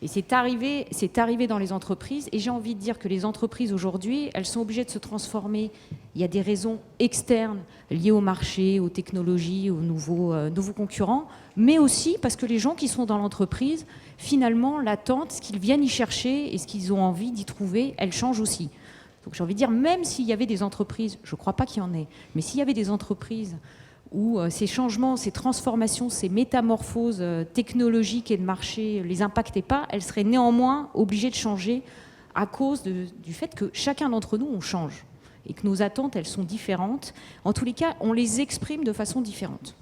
Et c'est arrivé dans les entreprises, et j'ai envie de dire que les entreprises aujourd'hui, elles sont obligées de se transformer. Il y a des raisons externes liées au marché, aux technologies, aux nouveaux concurrents, mais aussi parce que les gens qui sont dans l'entreprise, finalement, l'attente, ce qu'ils viennent y chercher et ce qu'ils ont envie d'y trouver, elle change aussi. Donc j'ai envie de dire, même s'il y avait des entreprises, je ne crois pas qu'il y en ait, mais s'il y avait des entreprises où ces changements, ces transformations, ces métamorphoses technologiques et de marché les impactaient pas, elles seraient néanmoins obligées de changer à cause du fait que chacun d'entre nous, on change et que nos attentes, elles sont différentes. En tous les cas, on les exprime de façon différente.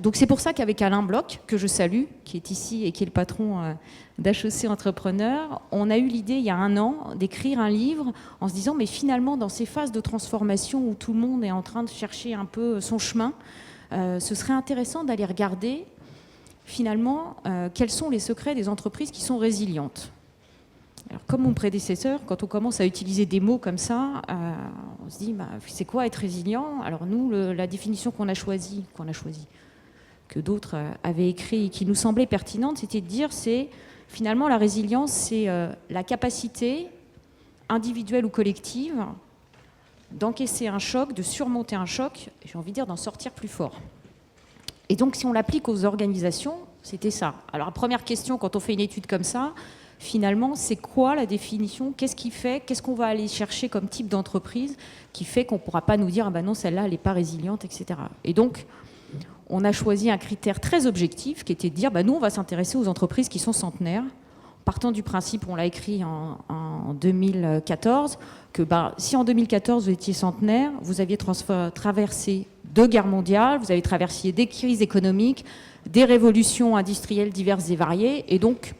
Donc c'est pour ça qu'avec Alain Bloch, que je salue, qui est ici et qui est le patron d'HEC Entrepreneur, on a eu l'idée il y a 1 an d'écrire un livre en se disant mais finalement dans ces phases de transformation où tout le monde est en train de chercher un peu son chemin, ce serait intéressant d'aller regarder finalement quels sont les secrets des entreprises qui sont résilientes. Alors, comme mon prédécesseur, quand on commence à utiliser des mots comme ça, on se dit c'est quoi être résilient? Alors nous, la définition qu'on a choisie, que d'autres avaient écrit et qui nous semblait pertinente, c'était de dire c'est finalement la résilience, c'est la capacité individuelle ou collective d'encaisser un choc, de surmonter un choc, j'ai envie de dire d'en sortir plus fort. Et donc si on l'applique aux organisations, c'était ça. Alors la première question quand on fait une étude comme ça, finalement c'est quoi la définition? Qu'est-ce qu'on va aller chercher comme type d'entreprise qui fait qu'on ne pourra pas nous dire ah ben non celle-là elle n'est pas résiliente, etc. Et donc on a choisi un critère très objectif qui était de dire nous on va s'intéresser aux entreprises qui sont centenaires, partant du principe, on l'a écrit en 2014, que si en 2014 vous étiez centenaire, vous aviez traversé 2 guerres mondiales, vous avez traversé des crises économiques, des révolutions industrielles diverses et variées, et donc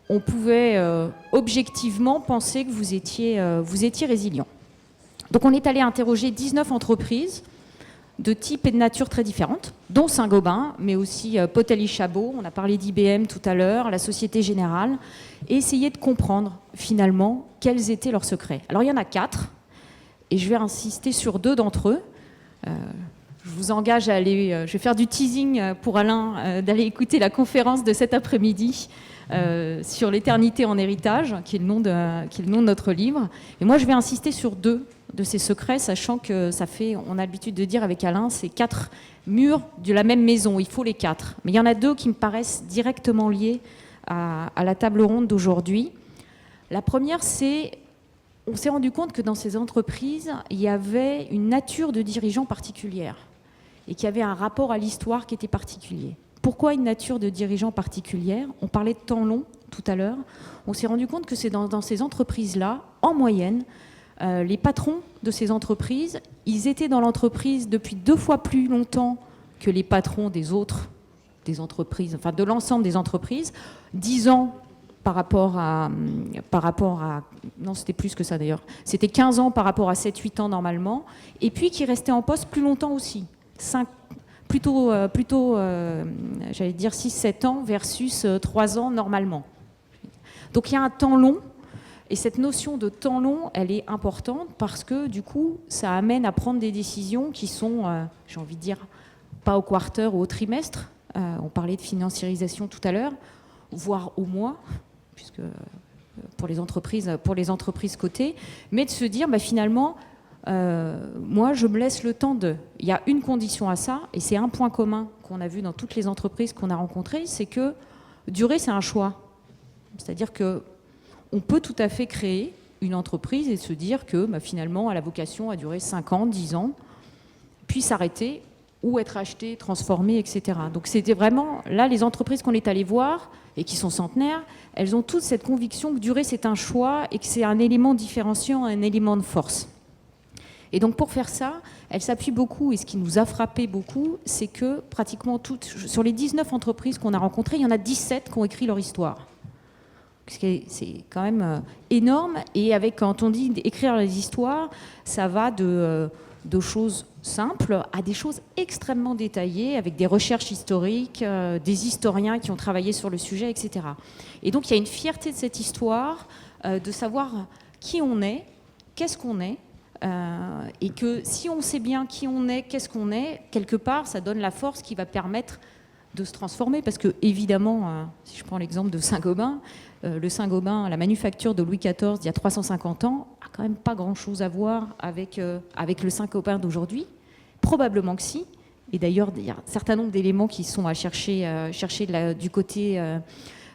on pouvait objectivement penser que vous étiez résilient. Donc on est allé interroger 19 entreprises de type et de nature très différentes, dont Saint-Gobain, mais aussi Potel et Chabot, on a parlé d'IBM tout à l'heure, la Société Générale, et essayer de comprendre finalement quels étaient leurs secrets. Alors il y en a 4, et je vais insister sur 2 d'entre eux. Je vous engage à aller, je vais faire du teasing pour Alain, d'aller écouter la conférence de cet après-midi sur l'éternité en héritage, qui est le nom de notre livre. Et moi je vais insister sur 2 de ces secrets, sachant que on a l'habitude de dire avec Alain, c'est 4 murs de la même maison, il faut les 4. Mais il y en a 2 qui me paraissent directement liés à la table ronde d'aujourd'hui. La première, c'est, on s'est rendu compte que dans ces entreprises, il y avait une nature de dirigeants particulière et qu'il y avait un rapport à l'histoire qui était particulier. Pourquoi une nature de dirigeants particulière? On parlait de temps long tout à l'heure. On s'est rendu compte que c'est dans ces entreprises-là, en moyenne, les patrons de ces entreprises, ils étaient dans l'entreprise depuis 2 fois plus longtemps que les patrons des entreprises, enfin de l'ensemble des entreprises, 10 ans par rapport à non c'était plus que ça d'ailleurs, c'était 15 ans par rapport à 7-8 ans normalement, et puis qui restaient en poste plus longtemps aussi, j'allais dire 6-7 ans versus 3 ans normalement. Donc il y a un temps long, et cette notion de temps long, elle est importante parce que du coup, ça amène à prendre des décisions qui sont, j'ai envie de dire, pas au quarter ou au trimestre. On parlait de financiarisation tout à l'heure, voire au mois, puisque pour les entreprises cotées, mais de se dire finalement, moi je me laisse le temps de... Il y a une condition à ça, et c'est un point commun qu'on a vu dans toutes les entreprises qu'on a rencontrées, c'est que durer, c'est un choix. C'est-à-dire qu'on peut tout à fait créer une entreprise et se dire que finalement, elle a vocation à durer 5 ans, 10 ans, puis s'arrêter ou être achetée, transformée, etc. Donc c'était vraiment, là, les entreprises qu'on est allé voir et qui sont centenaires, elles ont toutes cette conviction que durer, c'est un choix et que c'est un élément différenciant, un élément de force. Et donc pour faire ça, elles s'appuient beaucoup, et ce qui nous a frappé beaucoup, c'est que pratiquement toutes, sur les 19 entreprises qu'on a rencontrées, il y en a 17 qui ont écrit leur histoire. C'est quand même énorme, et quand on dit écrire les histoires, ça va de choses simples à des choses extrêmement détaillées, avec des recherches historiques, des historiens qui ont travaillé sur le sujet, etc. Et donc il y a une fierté de cette histoire, de savoir qui on est, qu'est-ce qu'on est, et que si on sait bien qui on est, qu'est-ce qu'on est, quelque part, ça donne la force qui va permettre de se transformer, parce que évidemment, si je prends l'exemple de Saint-Gobain, le Saint-Gobain, la manufacture de Louis XIV il y a 350 ans, a quand même pas grand-chose à voir avec le Saint-Gobain d'aujourd'hui. Probablement que si. Et d'ailleurs, il y a un certain nombre d'éléments qui sont à chercher du côté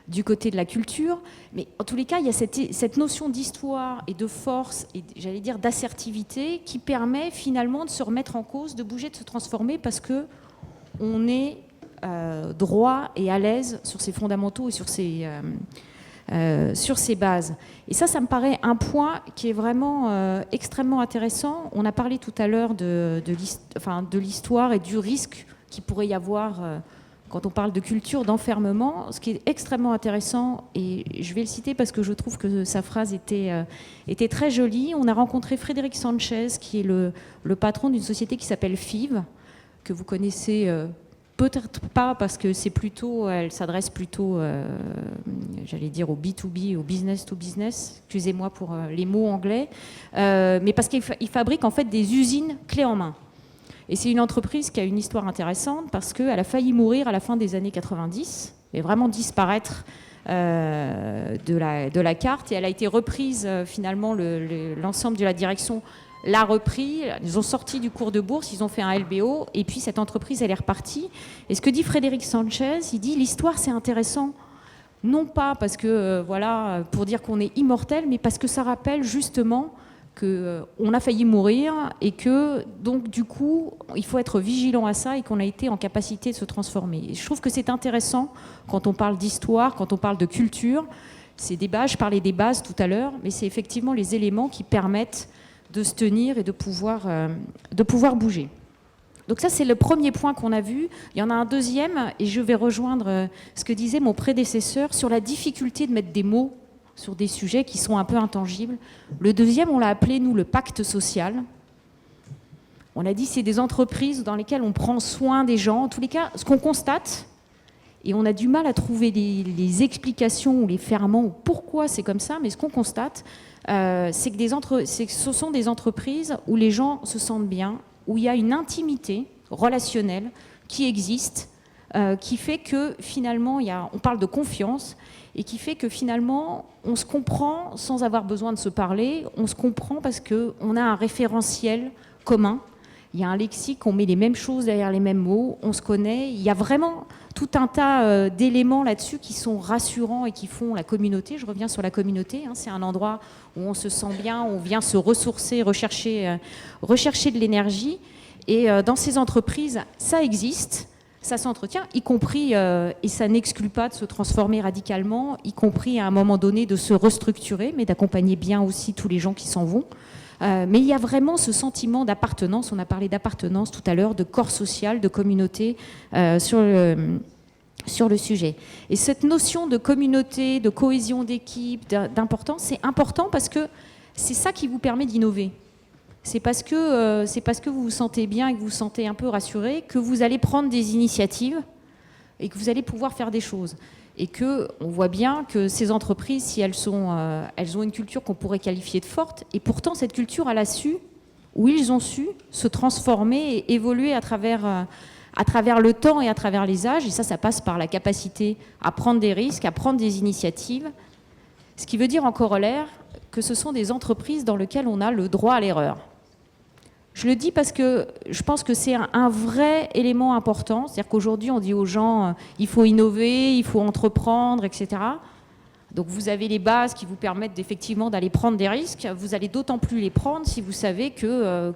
de la culture. Mais en tous les cas, il y a cette notion d'histoire et de force, et j'allais dire d'assertivité, qui permet finalement de se remettre en cause, de bouger, de se transformer, parce qu'on est droit et à l'aise sur ses fondamentaux et sur ses bases. Et ça me paraît un point qui est vraiment extrêmement intéressant. On a parlé tout à l'heure de l'histoire et du risque qu'il pourrait y avoir quand on parle de culture d'enfermement. Ce qui est extrêmement intéressant, et je vais le citer parce que je trouve que sa phrase était très jolie. On a rencontré Frédéric Sanchez, qui est le patron d'une société qui s'appelle FIV, que vous connaissez peut-être pas, parce que elle s'adresse plutôt, j'allais dire, au B2B, au business to business, excusez-moi pour les mots anglais, mais parce qu'il fabrique en fait des usines clés en main. Et c'est une entreprise qui a une histoire intéressante, parce qu'elle a failli mourir à la fin des années 90, et vraiment disparaître de la carte, et elle a été reprise, finalement, l'ensemble de la direction l'a repris, ils ont sorti du cours de bourse, ils ont fait un LBO, et puis cette entreprise, elle est repartie. Et ce que dit Frédéric Sanchez, il dit l'histoire, c'est intéressant, non pas parce que, pour dire qu'on est immortel, mais parce que ça rappelle justement qu'on a failli mourir, et que, donc, du coup, il faut être vigilant à ça, et qu'on a été en capacité de se transformer. Et je trouve que c'est intéressant quand on parle d'histoire, quand on parle de culture. Je parlais des bases tout à l'heure, mais c'est effectivement les éléments qui permettent de se tenir et de pouvoir bouger. Donc ça, c'est le premier point qu'on a vu. Il y en a un deuxième, et je vais rejoindre ce que disait mon prédécesseur sur la difficulté de mettre des mots sur des sujets qui sont un peu intangibles. Le deuxième, on l'a appelé, nous, le pacte social. On a dit c'est des entreprises dans lesquelles on prend soin des gens. En tous les cas, ce qu'on constate, et on a du mal à trouver les explications ou les ferments ou pourquoi c'est comme ça, mais ce qu'on constate, c'est que ce sont des entreprises où les gens se sentent bien, où il y a une intimité relationnelle qui existe, qui fait que finalement, on parle de confiance, et qui fait que finalement, on se comprend sans avoir besoin de se parler, on se comprend parce qu'on a un référentiel commun, il y a un lexique, on met les mêmes choses derrière les mêmes mots, on se connaît, il y a vraiment tout un tas d'éléments là-dessus qui sont rassurants et qui font la communauté. Je reviens sur la communauté, c'est un endroit où on se sent bien, on vient se ressourcer, rechercher de l'énergie. Et dans ces entreprises, ça existe, ça s'entretient, y compris, et ça n'exclut pas de se transformer radicalement, y compris à un moment donné de se restructurer, mais d'accompagner bien aussi tous les gens qui s'en vont. Mais il y a vraiment ce sentiment d'appartenance, on a parlé d'appartenance tout à l'heure, de corps social, de communauté sur le sujet. Et cette notion de communauté, de cohésion d'équipe, d'importance, c'est important parce que c'est ça qui vous permet d'innover. c'est parce que vous vous sentez bien et que vous vous sentez un peu rassuré que vous allez prendre des initiatives et que vous allez pouvoir faire des choses. Et qu'on voit bien que ces entreprises, si elles ont une culture qu'on pourrait qualifier de forte, et pourtant cette culture, elle a su, ou ils ont su, se transformer et évoluer à travers le temps et à travers les âges. Et ça passe par la capacité à prendre des risques, à prendre des initiatives. Ce qui veut dire en corollaire que ce sont des entreprises dans lesquelles on a le droit à l'erreur. Je le dis parce que je pense que c'est un vrai élément important. C'est-à-dire qu'aujourd'hui, on dit aux gens, il faut innover, il faut entreprendre, etc. Donc vous avez les bases qui vous permettent effectivement d'aller prendre des risques. Vous allez d'autant plus les prendre si vous savez que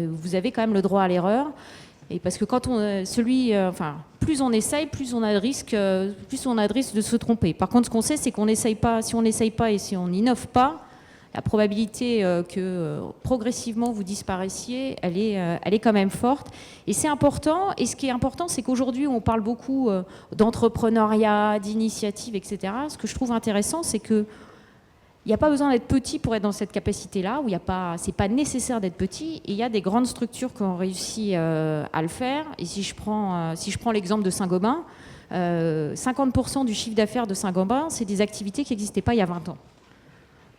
vous avez quand même le droit à l'erreur. Et parce que plus on essaye, plus on a de risque de se tromper. Par contre, ce qu'on sait, c'est qu'on n'essaye pas. Si on n'essaye pas et si on n'innove pas, la probabilité que progressivement vous disparaissiez, elle est quand même forte. Et c'est important. Et ce qui est important, c'est qu'aujourd'hui, on parle beaucoup d'entrepreneuriat, d'initiative, etc. Ce que je trouve intéressant, c'est que il n'y a pas besoin d'être petit pour être dans cette capacité-là, où c'est pas nécessaire d'être petit. Et il y a des grandes structures qui ont réussi à le faire. Et si je prends l'exemple de Saint-Gobain, 50% du chiffre d'affaires de Saint-Gobain, c'est des activités qui n'existaient pas il y a 20 ans.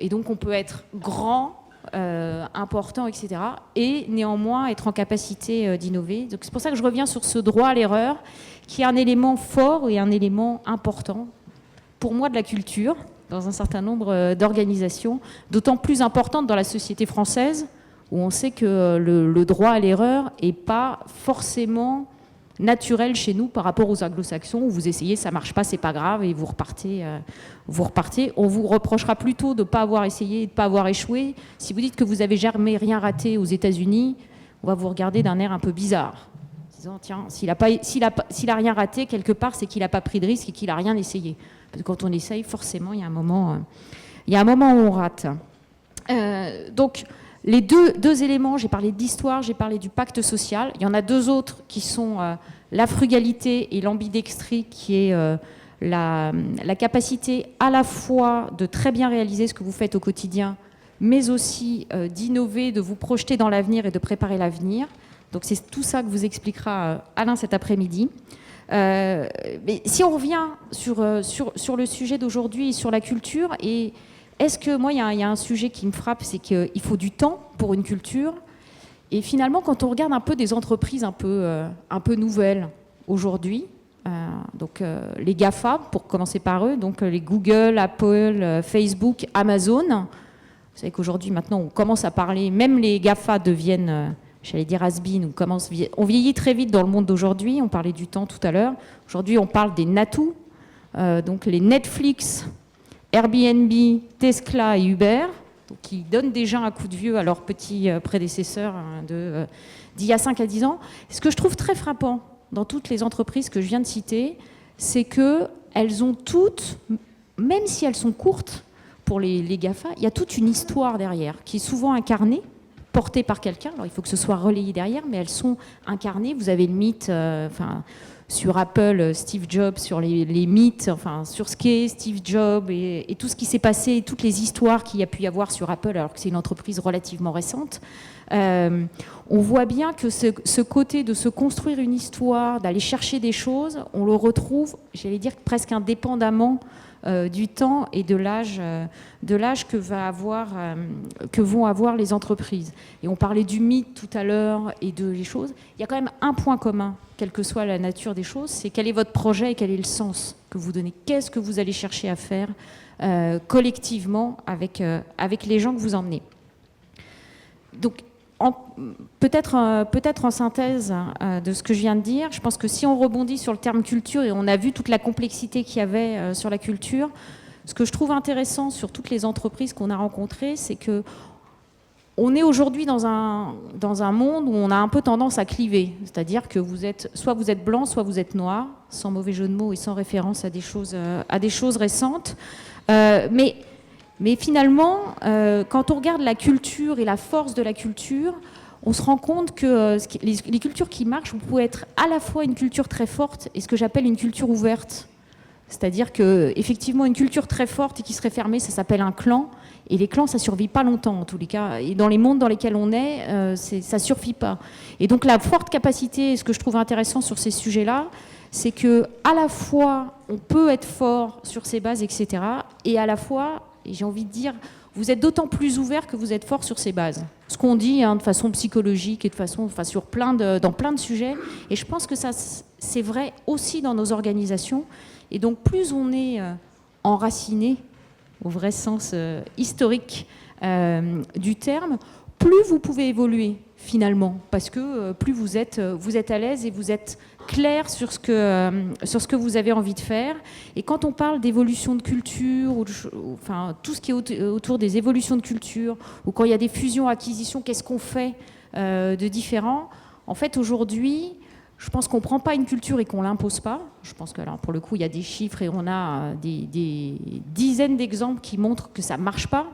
Et donc on peut être grand, important, etc. et néanmoins être en capacité d'innover. Donc c'est pour ça que je reviens sur ce droit à l'erreur, qui est un élément fort et un élément important, pour moi, de la culture, dans un certain nombre d'organisations, d'autant plus importante dans la société française, où on sait que le droit à l'erreur n'est pas forcément naturel chez nous par rapport aux anglo-saxons, où vous essayez, ça ne marche pas, c'est pas grave, et vous repartez. On vous reprochera plutôt de ne pas avoir essayé, de ne pas avoir échoué. Si vous dites que vous n'avez jamais rien raté aux États-Unis, on va vous regarder d'un air un peu bizarre, en disant, tiens, s'il a rien raté, quelque part, c'est qu'il n'a pas pris de risque et qu'il n'a rien essayé. Parce que quand on essaye, forcément, il y a un moment où on rate. Donc, les deux éléments, j'ai parlé d'histoire, j'ai parlé du pacte social. Il y en a deux autres qui sont la frugalité et l'ambidextrie, qui est la capacité à la fois de très bien réaliser ce que vous faites au quotidien, mais aussi d'innover, de vous projeter dans l'avenir et de préparer l'avenir. Donc, c'est tout ça que vous expliquera Alain cet après-midi. Mais si on revient sur le sujet d'aujourd'hui et sur la culture, et est-ce que moi il y a un sujet qui me frappe, c'est qu'il faut du temps pour une culture, et finalement quand on regarde un peu des entreprises un peu nouvelles aujourd'hui, donc les GAFA pour commencer par eux, donc les Google, Apple, Facebook, Amazon, vous savez qu'aujourd'hui maintenant on commence à parler, même les GAFA deviennent j'allais dire has-been, on vieillit très vite dans le monde d'aujourd'hui, on parlait du temps tout à l'heure. Aujourd'hui, on parle des NATU, donc les Netflix, Airbnb, Tesla et Uber, donc qui donnent déjà un coup de vieux à leurs petits prédécesseurs d'il y a 5 à 10 ans. Et ce que je trouve très frappant dans toutes les entreprises que je viens de citer, c'est qu'elles ont toutes, même si elles sont courtes, pour les GAFA, il y a toute une histoire derrière, qui est souvent incarnée, portées par quelqu'un. Alors, il faut que ce soit relayé derrière, mais elles sont incarnées. Vous avez le mythe, sur Apple, Steve Jobs, sur les mythes, sur ce qu'est Steve Jobs et tout ce qui s'est passé, et toutes les histoires qu'il y a pu y avoir sur Apple, alors que c'est une entreprise relativement récente. On voit bien que ce côté de se construire une histoire, d'aller chercher des choses, on le retrouve, j'allais dire, presque indépendamment du temps et de l'âge que vont avoir les entreprises. Et on parlait du mythe tout à l'heure et les choses. Il y a quand même un point commun, quelle que soit la nature des choses, c'est quel est votre projet et quel est le sens que vous donnez. Qu'est-ce que vous allez chercher à faire collectivement avec les gens que vous emmenez. Donc, peut-être en synthèse de ce que je viens de dire, je pense que si on rebondit sur le terme culture, et on a vu toute la complexité qu'il y avait sur la culture, ce que je trouve intéressant sur toutes les entreprises qu'on a rencontrées, c'est que on est aujourd'hui dans un monde où on a un peu tendance à cliver, c'est-à-dire que soit vous êtes blanc, soit vous êtes noir, sans mauvais jeu de mots et sans référence à des choses récentes, mais finalement, quand on regarde la culture et la force de la culture, on se rend compte que les cultures qui marchent, vous pouvez être à la fois une culture très forte et ce que j'appelle une culture ouverte. C'est-à-dire qu'effectivement, une culture très forte et qui serait fermée, ça s'appelle un clan. Et les clans, ça ne survit pas longtemps, en tous les cas. Et dans les mondes dans lesquels on est, ça ne survit pas. Et donc, la forte capacité, ce que je trouve intéressant sur ces sujets-là, c'est qu'à la fois, on peut être fort sur ses bases, etc. Et à la fois, et j'ai envie de dire, vous êtes d'autant plus ouvert que vous êtes fort sur ces bases. Ce qu'on dit de façon psychologique et de façon, sur dans plein de sujets. Et je pense que ça, c'est vrai aussi dans nos organisations. Et donc, plus on est enraciné, au vrai sens historique du terme, plus vous pouvez évoluer finalement, parce que plus vous êtes à l'aise et vous êtes clair sur ce que vous avez envie de faire. Et quand on parle d'évolution de culture, enfin tout ce qui est autour des évolutions de culture, ou quand il y a des fusions, acquisitions, qu'est-ce qu'on fait de différent? En fait, aujourd'hui, je pense qu'on ne prend pas une culture et qu'on ne l'impose pas. Je pense que, alors, pour le coup, il y a des chiffres et on a des dizaines d'exemples qui montrent que ça ne marche pas.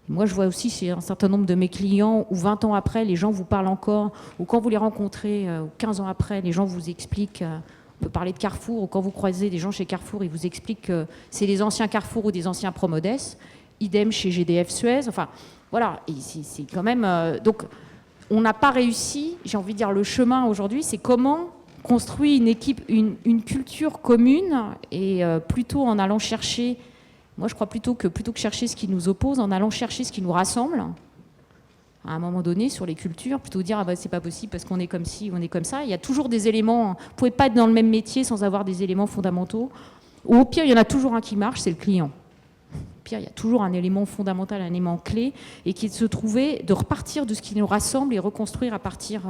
Moi, je vois aussi chez un certain nombre de mes clients où 20 ans après, les gens vous parlent encore, ou quand vous les rencontrez, 15 ans après, les gens vous expliquent, on peut parler de Carrefour, ou quand vous croisez des gens chez Carrefour, ils vous expliquent que c'est des anciens Carrefour ou des anciens Promodes. Idem chez GDF Suez. Enfin, voilà, et c'est quand même... donc, on n'a pas réussi, j'ai envie de dire, le chemin aujourd'hui, c'est comment construire une équipe, une culture commune, et plutôt en allant chercher... Moi, je crois plutôt que chercher ce qui nous oppose, en allant chercher ce qui nous rassemble, à un moment donné, sur les cultures, plutôt dire, ah bah, c'est pas possible parce qu'on est comme ci, on est comme ça. Il y a toujours des éléments, vous ne pouvez pas être dans le même métier sans avoir des éléments fondamentaux. Ou au pire, il y en a toujours un qui marche, c'est le client. Au pire, il y a toujours un élément fondamental, un élément clé, et qui est de se trouver, de repartir de ce qui nous rassemble et reconstruire à partir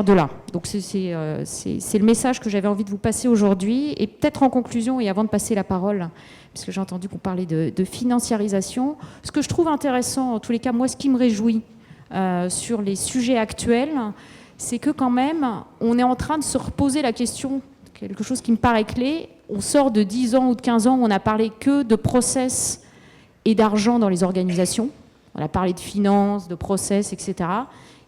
de là. Donc c'est le message que j'avais envie de vous passer aujourd'hui. Et peut-être en conclusion, et avant de passer la parole, puisque j'ai entendu qu'on parlait de financiarisation, ce que je trouve intéressant, en tous les cas, moi, ce qui me réjouit sur les sujets actuels, c'est que quand même, on est en train de se reposer la question, quelque chose qui me paraît clé. On sort de 10 ans ou de 15 ans où on n'a parlé que de process et d'argent dans les organisations. On a parlé de finances, de process, etc.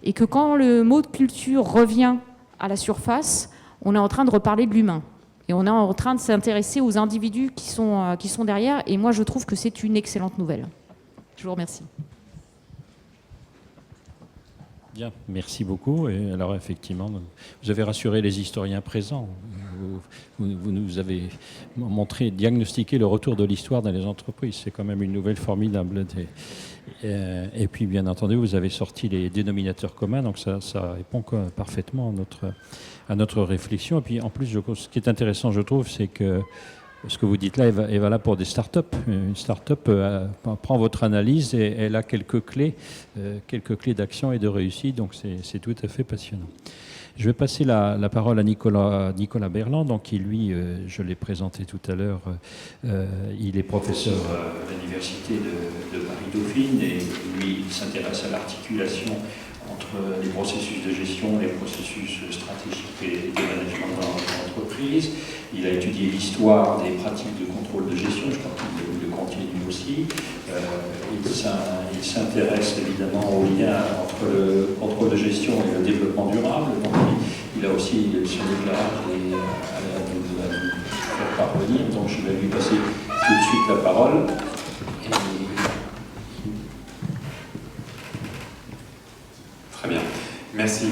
Et que quand le mot de culture revient à la surface, on est en train de reparler de l'humain. Et on est en train de s'intéresser aux individus qui sont derrière. Et moi, je trouve que c'est une excellente nouvelle. Je vous remercie. Bien, merci beaucoup. Et alors, effectivement, vous avez rassuré les historiens présents. Vous nous avez montré, diagnostiqué le retour de l'histoire dans les entreprises. C'est quand même une nouvelle formidable. Et puis, bien entendu, vous avez sorti les dénominateurs communs, donc ça répond parfaitement à notre réflexion. Et puis, en plus, ce qui est intéressant, je trouve, c'est que ce que vous dites là est valable pour des start-up. Une start-up prend votre analyse et elle a quelques clés d'action et de réussite, donc c'est tout à fait passionnant. Je vais passer la parole à Nicolas Berland, donc qui, lui, je l'ai présenté tout à l'heure, il est professeur à l'université de Paris-Dauphine et lui, il s'intéresse à l'articulation entre les processus de gestion, les processus stratégiques et de management dans l'entreprise. Il a étudié l'histoire des pratiques de contrôle de gestion, je crois qu'il le continue aussi. Il s'intéresse évidemment au lien entre le contrôle de gestion et le développement durable. Donc il a aussi son éclairage à nous faire parvenir. Donc je vais lui passer tout de suite la parole. Très bien, merci.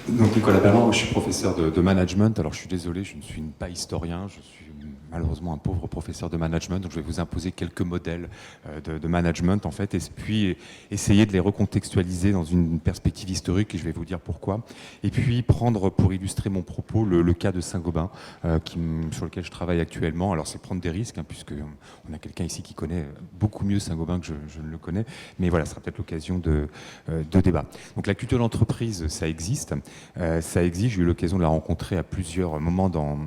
Donc Nicolas Berland, je suis professeur de management. Alors je suis désolé, je ne suis pas historien, je suis malheureusement un pauvre professeur de management, donc je vais vous imposer quelques modèles de management en fait, et puis essayer de les recontextualiser dans une perspective historique, et je vais vous dire pourquoi. Et puis prendre pour illustrer mon propos le cas de Saint-Gobain, sur lequel je travaille actuellement. Alors c'est prendre des risques, puisque on a quelqu'un ici qui connaît beaucoup mieux Saint-Gobain que je ne le connais, mais voilà, ce sera peut-être l'occasion de débat. Donc la culture d'entreprise, ça existe. J'ai eu l'occasion de la rencontrer à plusieurs moments dans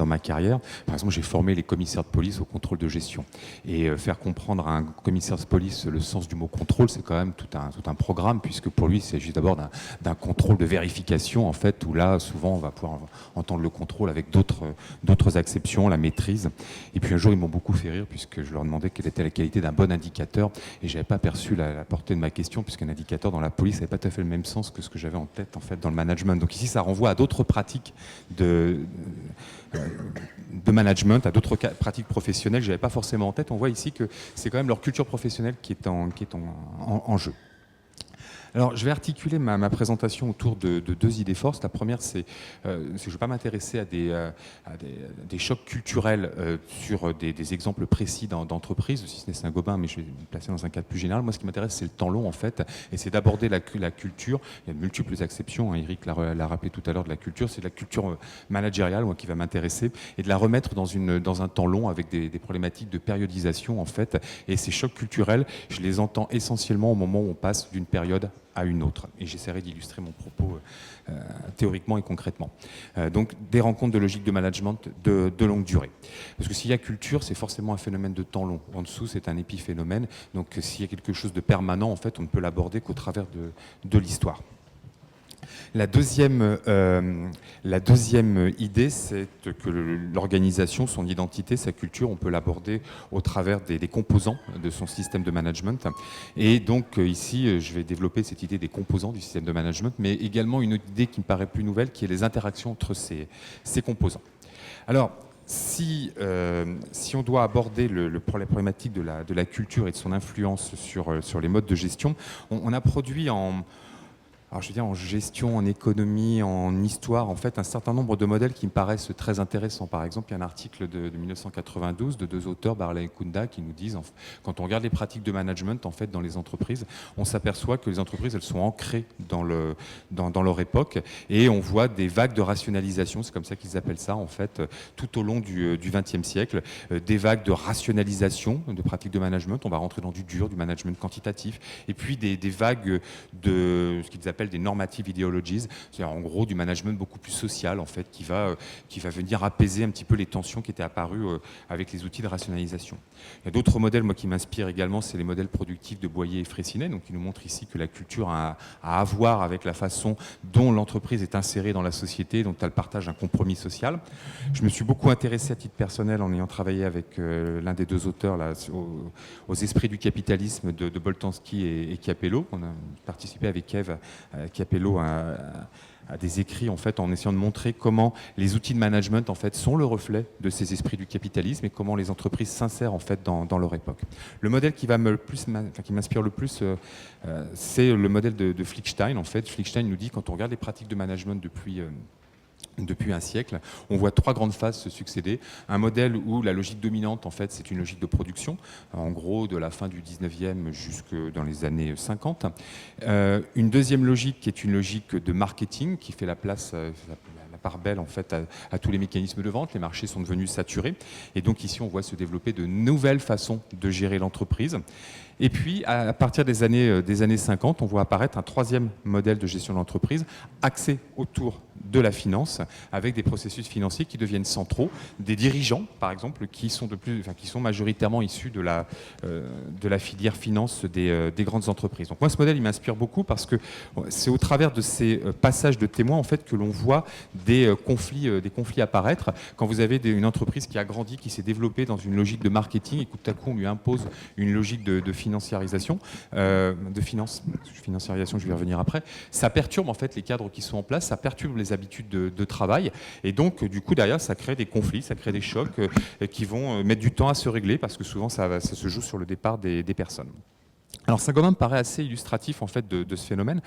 ma carrière. Par exemple, j'ai formé les commissaires de police au contrôle de gestion. Et faire comprendre à un commissaire de police le sens du mot contrôle, c'est quand même tout un programme, puisque pour lui, il s'agit d'abord d'un contrôle de vérification, en fait, où là, souvent, on va pouvoir entendre le contrôle avec d'autres acceptions, la maîtrise. Et puis un jour, ils m'ont beaucoup fait rire, puisque je leur demandais quelle était la qualité d'un bon indicateur, et je n'avais pas perçu la portée de ma question, puisqu'un indicateur dans la police n'avait pas tout à fait le même sens que ce que j'avais en tête, en fait, dans le management. Donc ici, ça renvoie à d'autres pratiques de management, à d'autres pratiques professionnelles que je n'avais pas forcément en tête. On voit ici que c'est quand même leur culture professionnelle qui est en jeu. Alors, je vais articuler ma présentation autour de deux idées forces. La première, c'est que je ne vais pas m'intéresser à des chocs culturels sur des exemples précis d'entreprises, si ce n'est Saint-Gobain, mais je vais me placer dans un cadre plus général. Moi, ce qui m'intéresse, c'est le temps long, en fait, et c'est d'aborder la culture. Il y a de multiples exceptions, hein. Eric l'a rappelé tout à l'heure, de la culture. C'est de la culture managériale, moi, qui va m'intéresser, et de la remettre dans un temps long avec des problématiques de périodisation, en fait. Et ces chocs culturels, je les entends essentiellement au moment où on passe d'une période à une autre. Et j'essaierai d'illustrer mon propos théoriquement et concrètement. Donc des rencontres de logique de management de longue durée. Parce que s'il y a culture, c'est forcément un phénomène de temps long. En dessous, c'est un épiphénomène. Donc s'il y a quelque chose de permanent, en fait, on ne peut l'aborder qu'au travers de l'histoire. La deuxième idée, c'est que l'organisation, son identité, sa culture, on peut l'aborder au travers des composants de son système de management. Et donc ici, je vais développer cette idée des composants du système de management, mais également une idée qui me paraît plus nouvelle, qui est les interactions entre ces composants. Alors, si on doit aborder la problématique de la culture et de son influence sur les modes de gestion, on a produit alors je veux dire en gestion, en économie, en histoire, en fait, un certain nombre de modèles qui me paraissent très intéressants. Par exemple, il y a un article de 1992 de deux auteurs, Barla et Kunda, qui nous disent, quand on regarde les pratiques de management, en fait, dans les entreprises, on s'aperçoit que les entreprises, elles sont ancrées dans leur époque, et on voit des vagues de rationalisation, c'est comme ça qu'ils appellent ça, en fait, tout au long du XXe siècle, des vagues de rationalisation de pratiques de management. On va rentrer dans du dur, du management quantitatif, et puis des vagues de ce qu'ils appellent des normative ideologies, c'est-à-dire en gros du management beaucoup plus social en fait, qui va venir apaiser un petit peu les tensions qui étaient apparues avec les outils de rationalisation. Il y a d'autres modèles moi qui m'inspirent également, c'est les modèles productifs de Boyer et Fraissinet, donc qui nous montrent ici que la culture a à voir avec la façon dont l'entreprise est insérée dans la société, dont elle partage un compromis social. Je me suis beaucoup intéressé à titre personnel en ayant travaillé avec l'un des deux auteurs là, aux esprits du capitalisme de Boltanski et Capello. On a participé avec Eve Capello a des écrits en fait en essayant de montrer comment les outils de management en fait sont le reflet de ces esprits du capitalisme et comment les entreprises s'insèrent en fait dans leur époque. Le modèle qui m'inspire le plus, c'est le modèle de Flickstein. En fait, Flickstein nous dit quand on regarde les pratiques de management depuis un siècle, on voit trois grandes phases se succéder. Un modèle où la logique dominante, en fait, c'est une logique de production, en gros de la fin du 19e jusque dans les années 50. Une deuxième logique qui est une logique de marketing qui fait la place, la part belle en fait à tous les mécanismes de vente. Les marchés sont devenus saturés et donc ici on voit se développer de nouvelles façons de gérer l'entreprise. Et puis, à partir des années 50, on voit apparaître un troisième modèle de gestion de l'entreprise axé autour de la finance, avec des processus financiers qui deviennent centraux, des dirigeants, par exemple, qui sont majoritairement issus de la filière finance des grandes entreprises. Donc moi, ce modèle, il m'inspire beaucoup parce que c'est au travers de ces passages de témoins, en fait, que l'on voit des conflits apparaître. Quand vous avez une entreprise qui a grandi, qui s'est développée dans une logique de marketing, et tout à coup, on lui impose une logique de financiarisation, financiarisation, je vais y revenir après, ça perturbe en fait les cadres qui sont en place, ça perturbe les habitudes de travail, et donc du coup derrière ça crée des conflits, ça crée des chocs qui vont mettre du temps à se régler parce que souvent ça se joue sur le départ des personnes. Alors Saint-Gobain me paraît assez illustratif en fait de ce phénomène.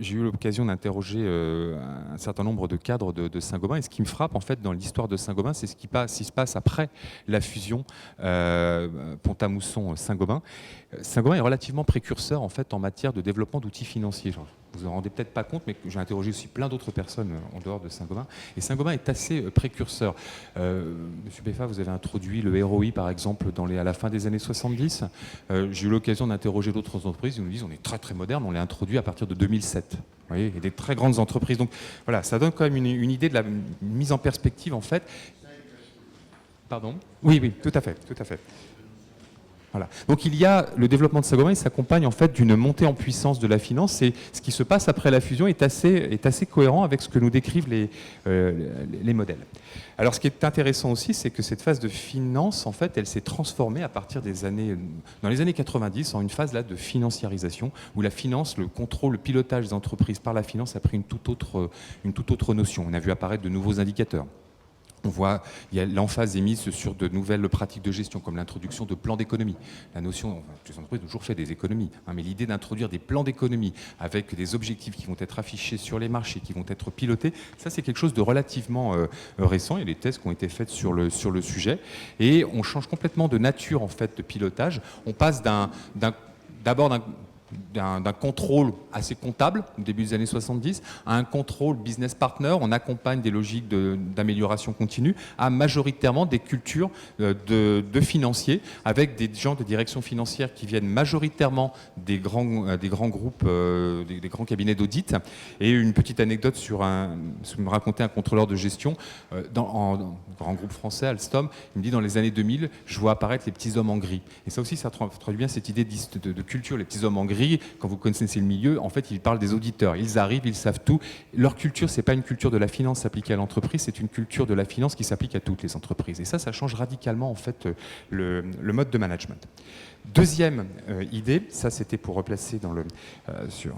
J'ai eu l'occasion d'interroger un certain nombre de cadres de Saint-Gobain et ce qui me frappe en fait dans l'histoire de Saint-Gobain, c'est ce qui se passe après la fusion Pont-à-Mousson-Saint-Gobain. Saint-Gobain est relativement précurseur en fait en matière de développement d'outils financiers. Vous en rendez peut-être pas compte, mais j'ai interrogé aussi plein d'autres personnes en dehors de Saint-Gobain. Et Saint-Gobain est assez précurseur. Monsieur Beffa, vous avez introduit le ROI, par exemple, à la fin des années 70. J'ai eu l'occasion d'interroger d'autres entreprises. Ils nous disent on est très très moderne, on l'a introduit à partir de 2007. Vous voyez, et des très grandes entreprises. Donc voilà, ça donne quand même une idée de la mise en perspective, en fait. Pardon ? Oui, tout à fait. Voilà. Donc il y a le développement de Saint-Gobain, il s'accompagne en fait d'une montée en puissance de la finance et ce qui se passe après la fusion est assez cohérent avec ce que nous décrivent les modèles. Alors ce qui est intéressant aussi, c'est que cette phase de finance, en fait, elle s'est transformée à partir dans les années 90 en une phase là de financiarisation où la finance, le contrôle, le pilotage des entreprises par la finance a pris une toute autre notion. On a vu apparaître de nouveaux indicateurs. On voit, il y a l'emphase est mise sur de nouvelles pratiques de gestion, comme l'introduction de plans d'économie. La notion, les entreprises ont toujours fait des économies, mais l'idée d'introduire des plans d'économie avec des objectifs qui vont être affichés sur les marchés, qui vont être pilotés, ça c'est quelque chose de relativement récent. Il y a des tests qui ont été faits sur le sujet, et on change complètement de nature en fait de pilotage. On passe d'abord d'un contrôle assez comptable au début des années 70 à un contrôle business partner, on accompagne des logiques d'amélioration continue, à majoritairement des cultures de financiers, avec des gens de direction financière qui viennent majoritairement des grands groupes, des grands cabinets d'audit. Et une petite anecdote me racontait un contrôleur de gestion en grand groupe français, Alstom, il me dit dans les années 2000, je vois apparaître les petits hommes en gris. Et ça aussi, ça traduit bien cette idée de culture, les petits hommes en gris. Quand vous connaissez le milieu, en fait, ils parlent des auditeurs. Ils arrivent, ils savent tout. Leur culture, c'est pas une culture de la finance appliquée à l'entreprise, c'est une culture de la finance qui s'applique à toutes les entreprises. Et ça change radicalement en fait le mode de management. Deuxième idée, ça c'était pour replacer sur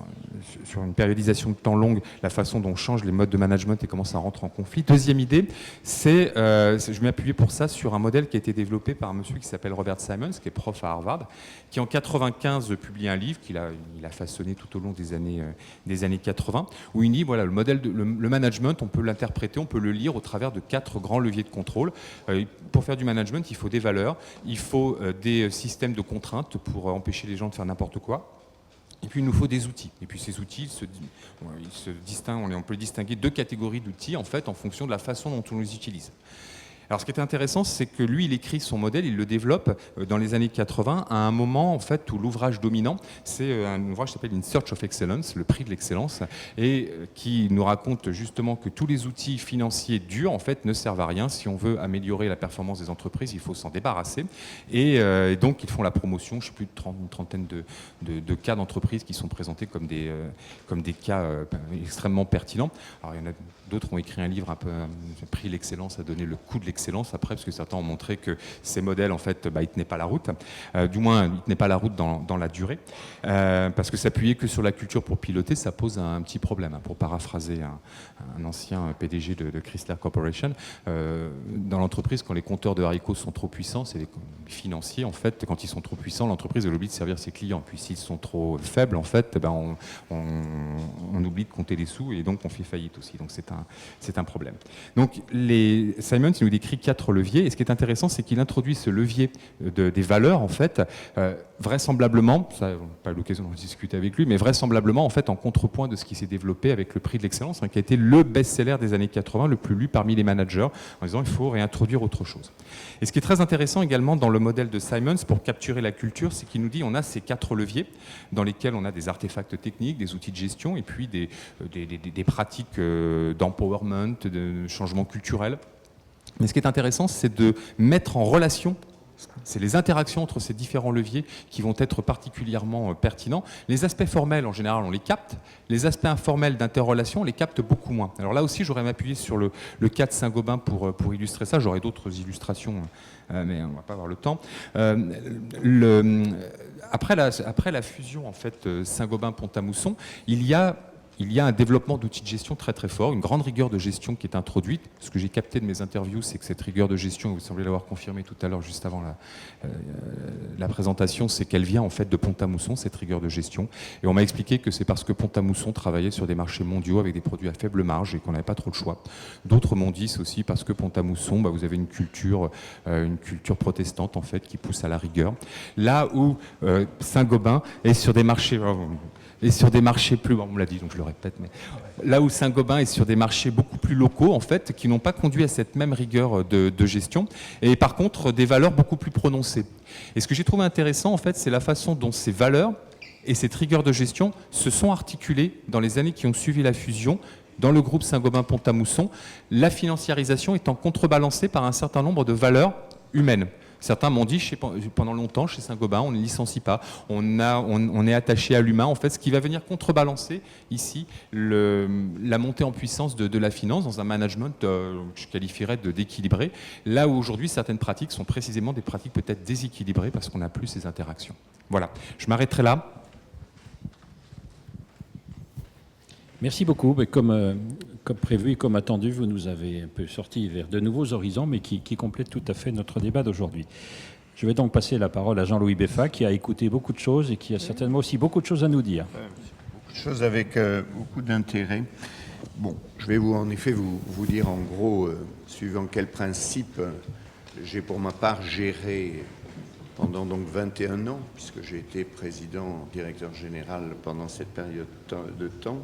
une périodisation de temps longue la façon dont changent les modes de management et comment ça rentre en conflit. Deuxième idée, je m'ai appuyé pour ça sur un modèle qui a été développé par un monsieur qui s'appelle Robert Simons, qui est prof à Harvard, qui en 95 publie un livre qu'il a façonné tout au long des années 80, où il dit voilà, le management, on peut l'interpréter, on peut le lire au travers de 4 grands leviers de contrôle. Pour faire du management, il faut des valeurs, il faut des systèmes de contraintes pour empêcher les gens de faire n'importe quoi. Et puis il nous faut des outils. Et puis ces outils, on peut distinguer 2 catégories d'outils en fait en fonction de la façon dont on les utilise. Alors ce qui est intéressant, c'est que lui, il écrit son modèle, il le développe dans les années 80 à un moment en fait où l'ouvrage dominant, c'est un ouvrage qui s'appelle In Search of Excellence, le prix de l'excellence, et qui nous raconte justement que tous les outils financiers durs en fait ne servent à rien. Si on veut améliorer la performance des entreprises, il faut s'en débarrasser. Et donc ils font la promotion, je ne sais plus, une trentaine de cas d'entreprises qui sont présentés comme des cas extrêmement pertinents. Alors il y en a d'autres ont écrit un livre un peu prix l'excellence, a donné le coût de l'excellence après, parce que certains ont montré que ces modèles en fait ils tenaient pas la route, du moins ils tenaient pas la route dans la durée, parce que s'appuyer que sur la culture pour piloter, ça pose un petit problème, pour paraphraser un ancien PDG de Chrysler Corporation. Dans l'entreprise, quand les compteurs de haricots sont trop puissants, c'est les financiers en fait, quand ils sont trop puissants, l'entreprise elle oublie de servir ses clients, puis s'ils sont trop faibles en fait, on oublie de compter les sous et donc on fait faillite aussi, donc c'est un problème. Donc Simons il nous décrit 4 leviers, et ce qui est intéressant, c'est qu'il introduit ce levier des valeurs en fait, vraisemblablement, ça on n'a pas eu l'occasion de discuter avec lui, mais vraisemblablement en fait en contrepoint de ce qui s'est développé avec le prix de l'excellence, qui a été le best-seller des années 80, le plus lu parmi les managers, en disant il faut réintroduire autre chose. Et ce qui est très intéressant également dans le modèle de Simons pour capturer la culture, c'est qu'il nous dit on a ces 4 leviers dans lesquels on a des artefacts techniques, des outils de gestion et puis des pratiques d'empowerment, de changement culturel. Mais ce qui est intéressant, c'est de mettre en relation, c'est les interactions entre ces différents leviers qui vont être particulièrement pertinents. Les aspects formels, en général, on les capte. Les aspects informels d'interrelation, on les capte beaucoup moins. Alors là aussi, j'aurais m'appuyer sur le cas de Saint-Gobain pour illustrer ça. J'aurais d'autres illustrations, mais on ne va pas avoir le temps. Après la fusion en fait, Saint-Gobain-Pont-à-Mousson, il y a un développement d'outils de gestion très très fort, une grande rigueur de gestion qui est introduite. Ce que j'ai capté de mes interviews, c'est que cette rigueur de gestion, vous semblez l'avoir confirmé tout à l'heure, juste avant la présentation, c'est qu'elle vient en fait de Pont-à-Mousson, cette rigueur de gestion. Et on m'a expliqué que c'est parce que Pont-à-Mousson travaillait sur des marchés mondiaux avec des produits à faible marge et qu'on n'avait pas trop le choix. D'autres m'ont dit aussi parce que Pont-à-Mousson, vous avez une culture protestante en fait qui pousse à la rigueur. Là où Saint-Gobain est sur des marchés... Et sur des marchés plus, on me l'a dit donc je le répète, mais là où Saint-Gobain est sur des marchés beaucoup plus locaux en fait, qui n'ont pas conduit à cette même rigueur de gestion, et par contre des valeurs beaucoup plus prononcées. Et ce que j'ai trouvé intéressant en fait, c'est la façon dont ces valeurs et cette rigueur de gestion se sont articulées dans les années qui ont suivi la fusion dans le groupe Saint-Gobain-Pont-à-Mousson, la financiarisation étant contrebalancée par un certain nombre de valeurs humaines. Certains m'ont dit, pendant longtemps, chez Saint-Gobain, on ne licencie pas, on est attaché à l'humain, en fait, ce qui va venir contrebalancer ici la montée en puissance de la finance dans un management que je qualifierais d'équilibré, là où aujourd'hui certaines pratiques sont précisément des pratiques peut-être déséquilibrées parce qu'on n'a plus ces interactions. Voilà, je m'arrêterai là. Merci beaucoup. Mais comme prévu et comme attendu, vous nous avez un peu sorti vers de nouveaux horizons, mais qui complètent tout à fait notre débat d'aujourd'hui. Je vais donc passer la parole à Jean-Louis Beffa, qui a écouté beaucoup de choses et qui a certainement aussi beaucoup de choses à nous dire. Beaucoup de choses avec beaucoup d'intérêt. Bon, je vais en effet vous dire en gros, suivant quel principe j'ai pour ma part géré pendant donc 21 ans, puisque j'ai été président, directeur général pendant cette période de temps.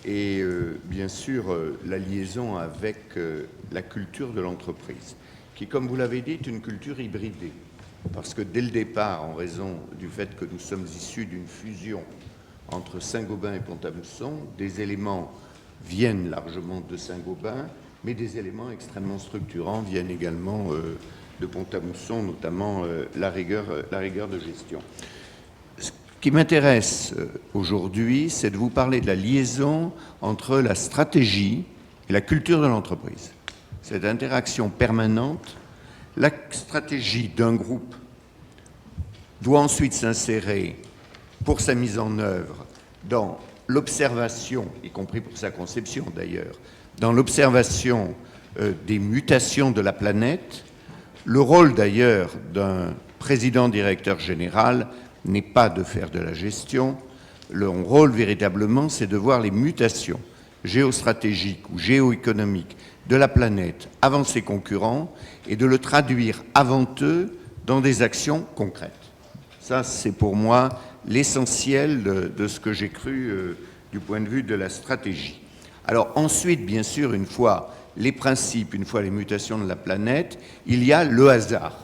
Et bien sûr, la liaison avec la culture de l'entreprise, qui, comme vous l'avez dit, est une culture hybridée. Parce que dès le départ, en raison du fait que nous sommes issus d'une fusion entre Saint-Gobain et Pont-à-Mousson, des éléments viennent largement de Saint-Gobain, mais des éléments extrêmement structurants viennent également de Pont-à-Mousson, notamment la rigueur de gestion. Ce qui m'intéresse aujourd'hui, c'est de vous parler de la liaison entre la stratégie et la culture de l'entreprise. Cette interaction permanente, la stratégie d'un groupe doit ensuite s'insérer pour sa mise en œuvre dans l'observation, y compris pour sa conception d'ailleurs, dans l'observation des mutations de la planète. Le rôle d'ailleurs d'un président-directeur général n'est pas de faire de la gestion. Le rôle véritablement, c'est de voir les mutations géostratégiques ou géoéconomiques de la planète avant ses concurrents et de le traduire avant eux dans des actions concrètes. Ça, c'est pour moi l'essentiel de ce que j'ai cru du point de vue de la stratégie. Alors ensuite, bien sûr, une fois les principes, une fois les mutations de la planète, il y a le hasard.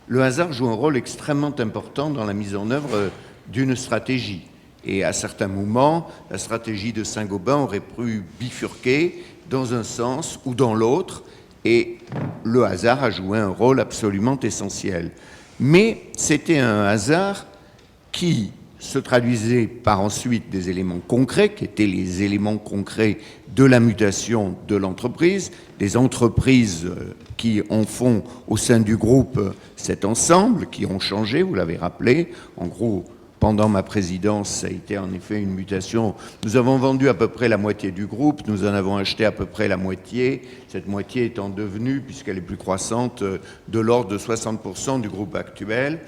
Le hasard joue un rôle extrêmement important dans la mise en œuvre d'une stratégie. Et à certains moments, la stratégie de Saint-Gobain aurait pu bifurquer dans un sens ou dans l'autre, et le hasard a joué un rôle absolument essentiel. Mais c'était un hasard qui se traduisait par ensuite des éléments concrets, qui étaient les éléments concrets de la mutation de l'entreprise, des entreprises qui en font au sein du groupe cet ensemble, qui ont changé, vous l'avez rappelé. En gros, pendant ma présidence, ça a été en effet une mutation. Nous avons vendu à peu près la moitié du groupe, nous en avons acheté à peu près la moitié, cette moitié étant devenue, puisqu'elle est plus croissante, de l'ordre de 60% du groupe actuel,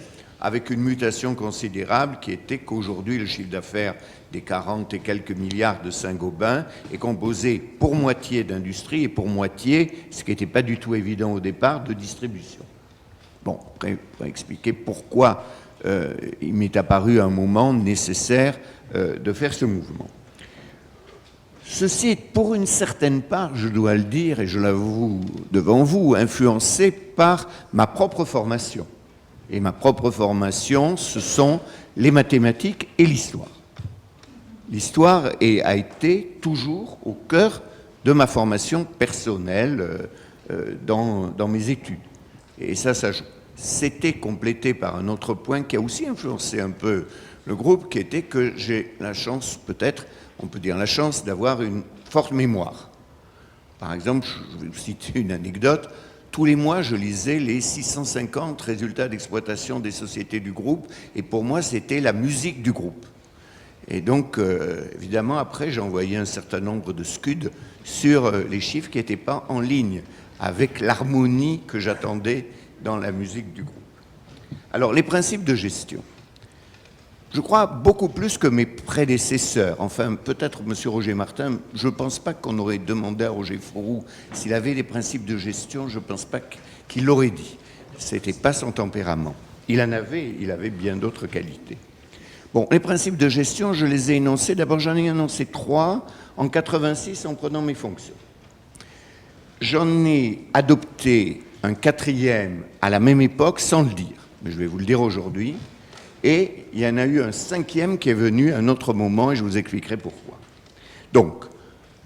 avec une mutation considérable qui était qu'aujourd'hui le chiffre d'affaires des 40 et quelques milliards de Saint-Gobain est composé pour moitié d'industrie et pour moitié, ce qui n'était pas du tout évident au départ, de distribution. Bon, après, on va expliquer pourquoi il m'est apparu un moment nécessaire de faire ce mouvement. Ceci est pour une certaine part, je dois le dire, et je l'avoue devant vous, influencé par ma propre formation. Et ma propre formation, ce sont les mathématiques et l'histoire. L'histoire a été toujours au cœur de ma formation personnelle dans mes études. Et ça c'était complété par un autre point qui a aussi influencé un peu le groupe, qui était que j'ai la chance, peut-être, on peut dire la chance, d'avoir une forte mémoire. Par exemple, je vais vous citer une anecdote. Tous les mois, je lisais les 650 résultats d'exploitation des sociétés du groupe, et pour moi, c'était la musique du groupe. Et donc, évidemment, après, j'ai envoyé un certain nombre de scuds sur les chiffres qui n'étaient pas en ligne avec l'harmonie que j'attendais dans la musique du groupe. Alors, les principes de gestion. Je crois beaucoup plus que mes prédécesseurs, enfin peut-être M. Roger Martin, je ne pense pas qu'on aurait demandé à Roger Fauroux s'il avait des principes de gestion, je ne pense pas qu'il l'aurait dit. Ce n'était pas son tempérament. Il avait bien d'autres qualités. Bon, les principes de gestion, je les ai énoncés. D'abord, j'en ai énoncé 3 en 86 en prenant mes fonctions. J'en ai adopté un 4e à la même époque sans le dire, mais je vais vous le dire aujourd'hui. Et il y en a eu un 5e qui est venu à un autre moment et je vous expliquerai pourquoi. Donc,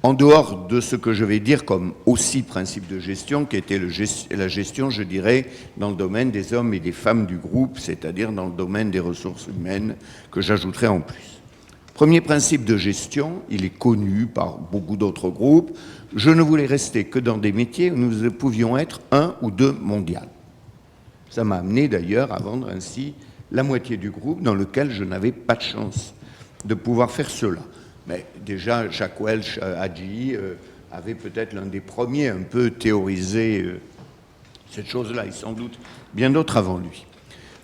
en dehors de ce que je vais dire comme aussi principe de gestion, qui était la gestion, je dirais, dans le domaine des hommes et des femmes du groupe, c'est-à-dire dans le domaine des ressources humaines, que j'ajouterai en plus. Premier principe de gestion, il est connu par beaucoup d'autres groupes. Je ne voulais rester que dans des métiers où nous pouvions être 1 ou 2 mondial. Ça m'a amené d'ailleurs à vendre ainsi la moitié du groupe dans lequel je n'avais pas de chance de pouvoir faire cela. Mais déjà, Jacques Welch à GE avait peut-être l'un des premiers un peu théorisé cette chose-là, et sans doute bien d'autres avant lui.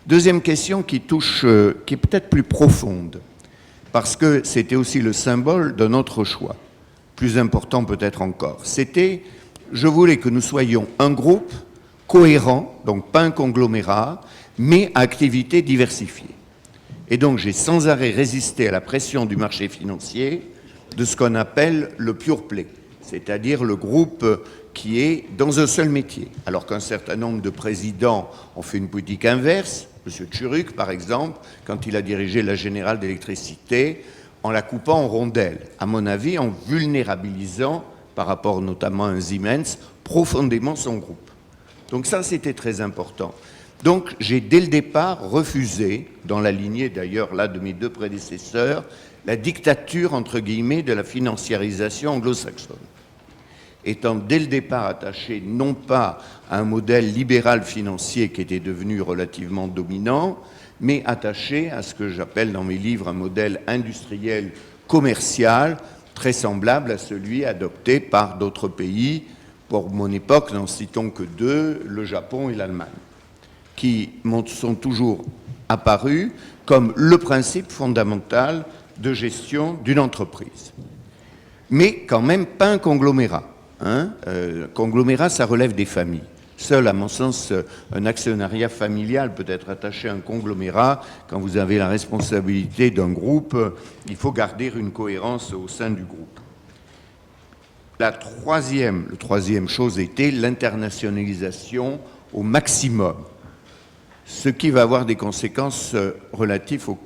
Deuxième question qui touche, qui est peut-être plus profonde, parce que c'était aussi le symbole d'un autre choix, plus important peut-être encore. C'était, je voulais que nous soyons un groupe cohérent, donc pas un conglomérat, mais à activités diversifiées. Et donc j'ai sans arrêt résisté à la pression du marché financier de ce qu'on appelle le pure play, c'est-à-dire le groupe qui est dans un seul métier, alors qu'un certain nombre de présidents ont fait une politique inverse. M. Tchuruk, par exemple, quand il a dirigé la Générale d'électricité, en la coupant en rondelles, à mon avis, en vulnérabilisant, par rapport notamment à un Siemens, profondément son groupe. Donc ça, c'était très important. Donc j'ai dès le départ refusé, dans la lignée d'ailleurs là de mes deux prédécesseurs, la dictature, entre guillemets, de la financiarisation anglo-saxonne. Étant dès le départ attaché non pas à un modèle libéral financier qui était devenu relativement dominant, mais attaché à ce que j'appelle dans mes livres un modèle industriel commercial très semblable à celui adopté par d'autres pays. Pour mon époque, n'en citons que deux, le Japon et l'Allemagne, qui sont toujours apparus comme le principe fondamental de gestion d'une entreprise. Mais quand même pas un conglomérat. Conglomérat, ça relève des familles. Seul, à mon sens, un actionnariat familial peut être attaché à un conglomérat. Quand vous avez la responsabilité d'un groupe, il faut garder une cohérence au sein du groupe. La troisième chose était l'internationalisation au maximum, ce qui va avoir des conséquences relatives au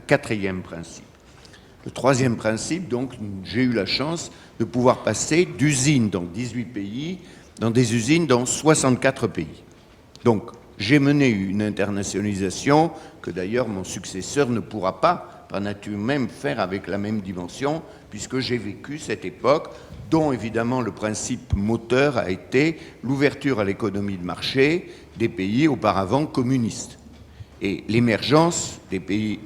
quatrième principe. Le troisième principe, donc, j'ai eu la chance de pouvoir passer d'usines dans 18 pays, dans des usines dans 64 pays. Donc, j'ai mené une internationalisation que d'ailleurs mon successeur ne pourra pas, par nature même, faire avec la même dimension, puisque j'ai vécu cette époque dont évidemment le principe moteur a été l'ouverture à l'économie de marché des pays auparavant communistes. Et l'émergence des pays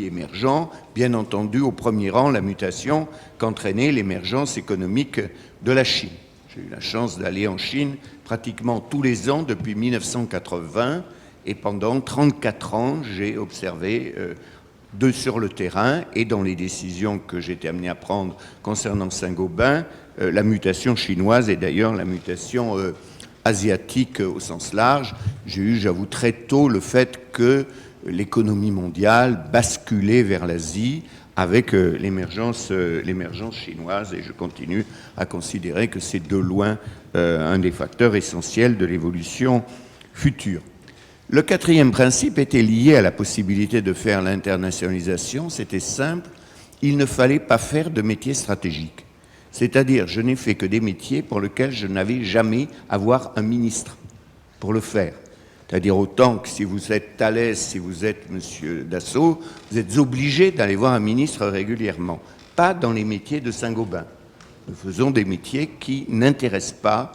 émergents, bien entendu, au premier rang, la mutation qu'entraînait l'émergence économique de la Chine. J'ai eu la chance d'aller en Chine pratiquement tous les ans depuis 1980 et pendant 34 ans, j'ai observé sur le terrain et dans les décisions que j'étais amené à prendre concernant Saint-Gobain, la mutation chinoise et d'ailleurs la mutation asiatique au sens large. J'ai eu, j'avoue, très tôt le fait que l'économie mondiale basculait vers l'Asie avec l'émergence chinoise et je continue à considérer que c'est de loin un des facteurs essentiels de l'évolution future. Le quatrième principe était lié à la possibilité de faire l'internationalisation. C'était simple, il ne fallait pas faire de métier stratégique. C'est-à-dire, je n'ai fait que des métiers pour lesquels je n'avais jamais à avoir un ministre pour le faire. C'est-à-dire autant que si vous êtes Thalès, si vous êtes Monsieur Dassault, vous êtes obligé d'aller voir un ministre régulièrement. Pas dans les métiers de Saint-Gobain. Nous faisons des métiers qui n'intéressent pas,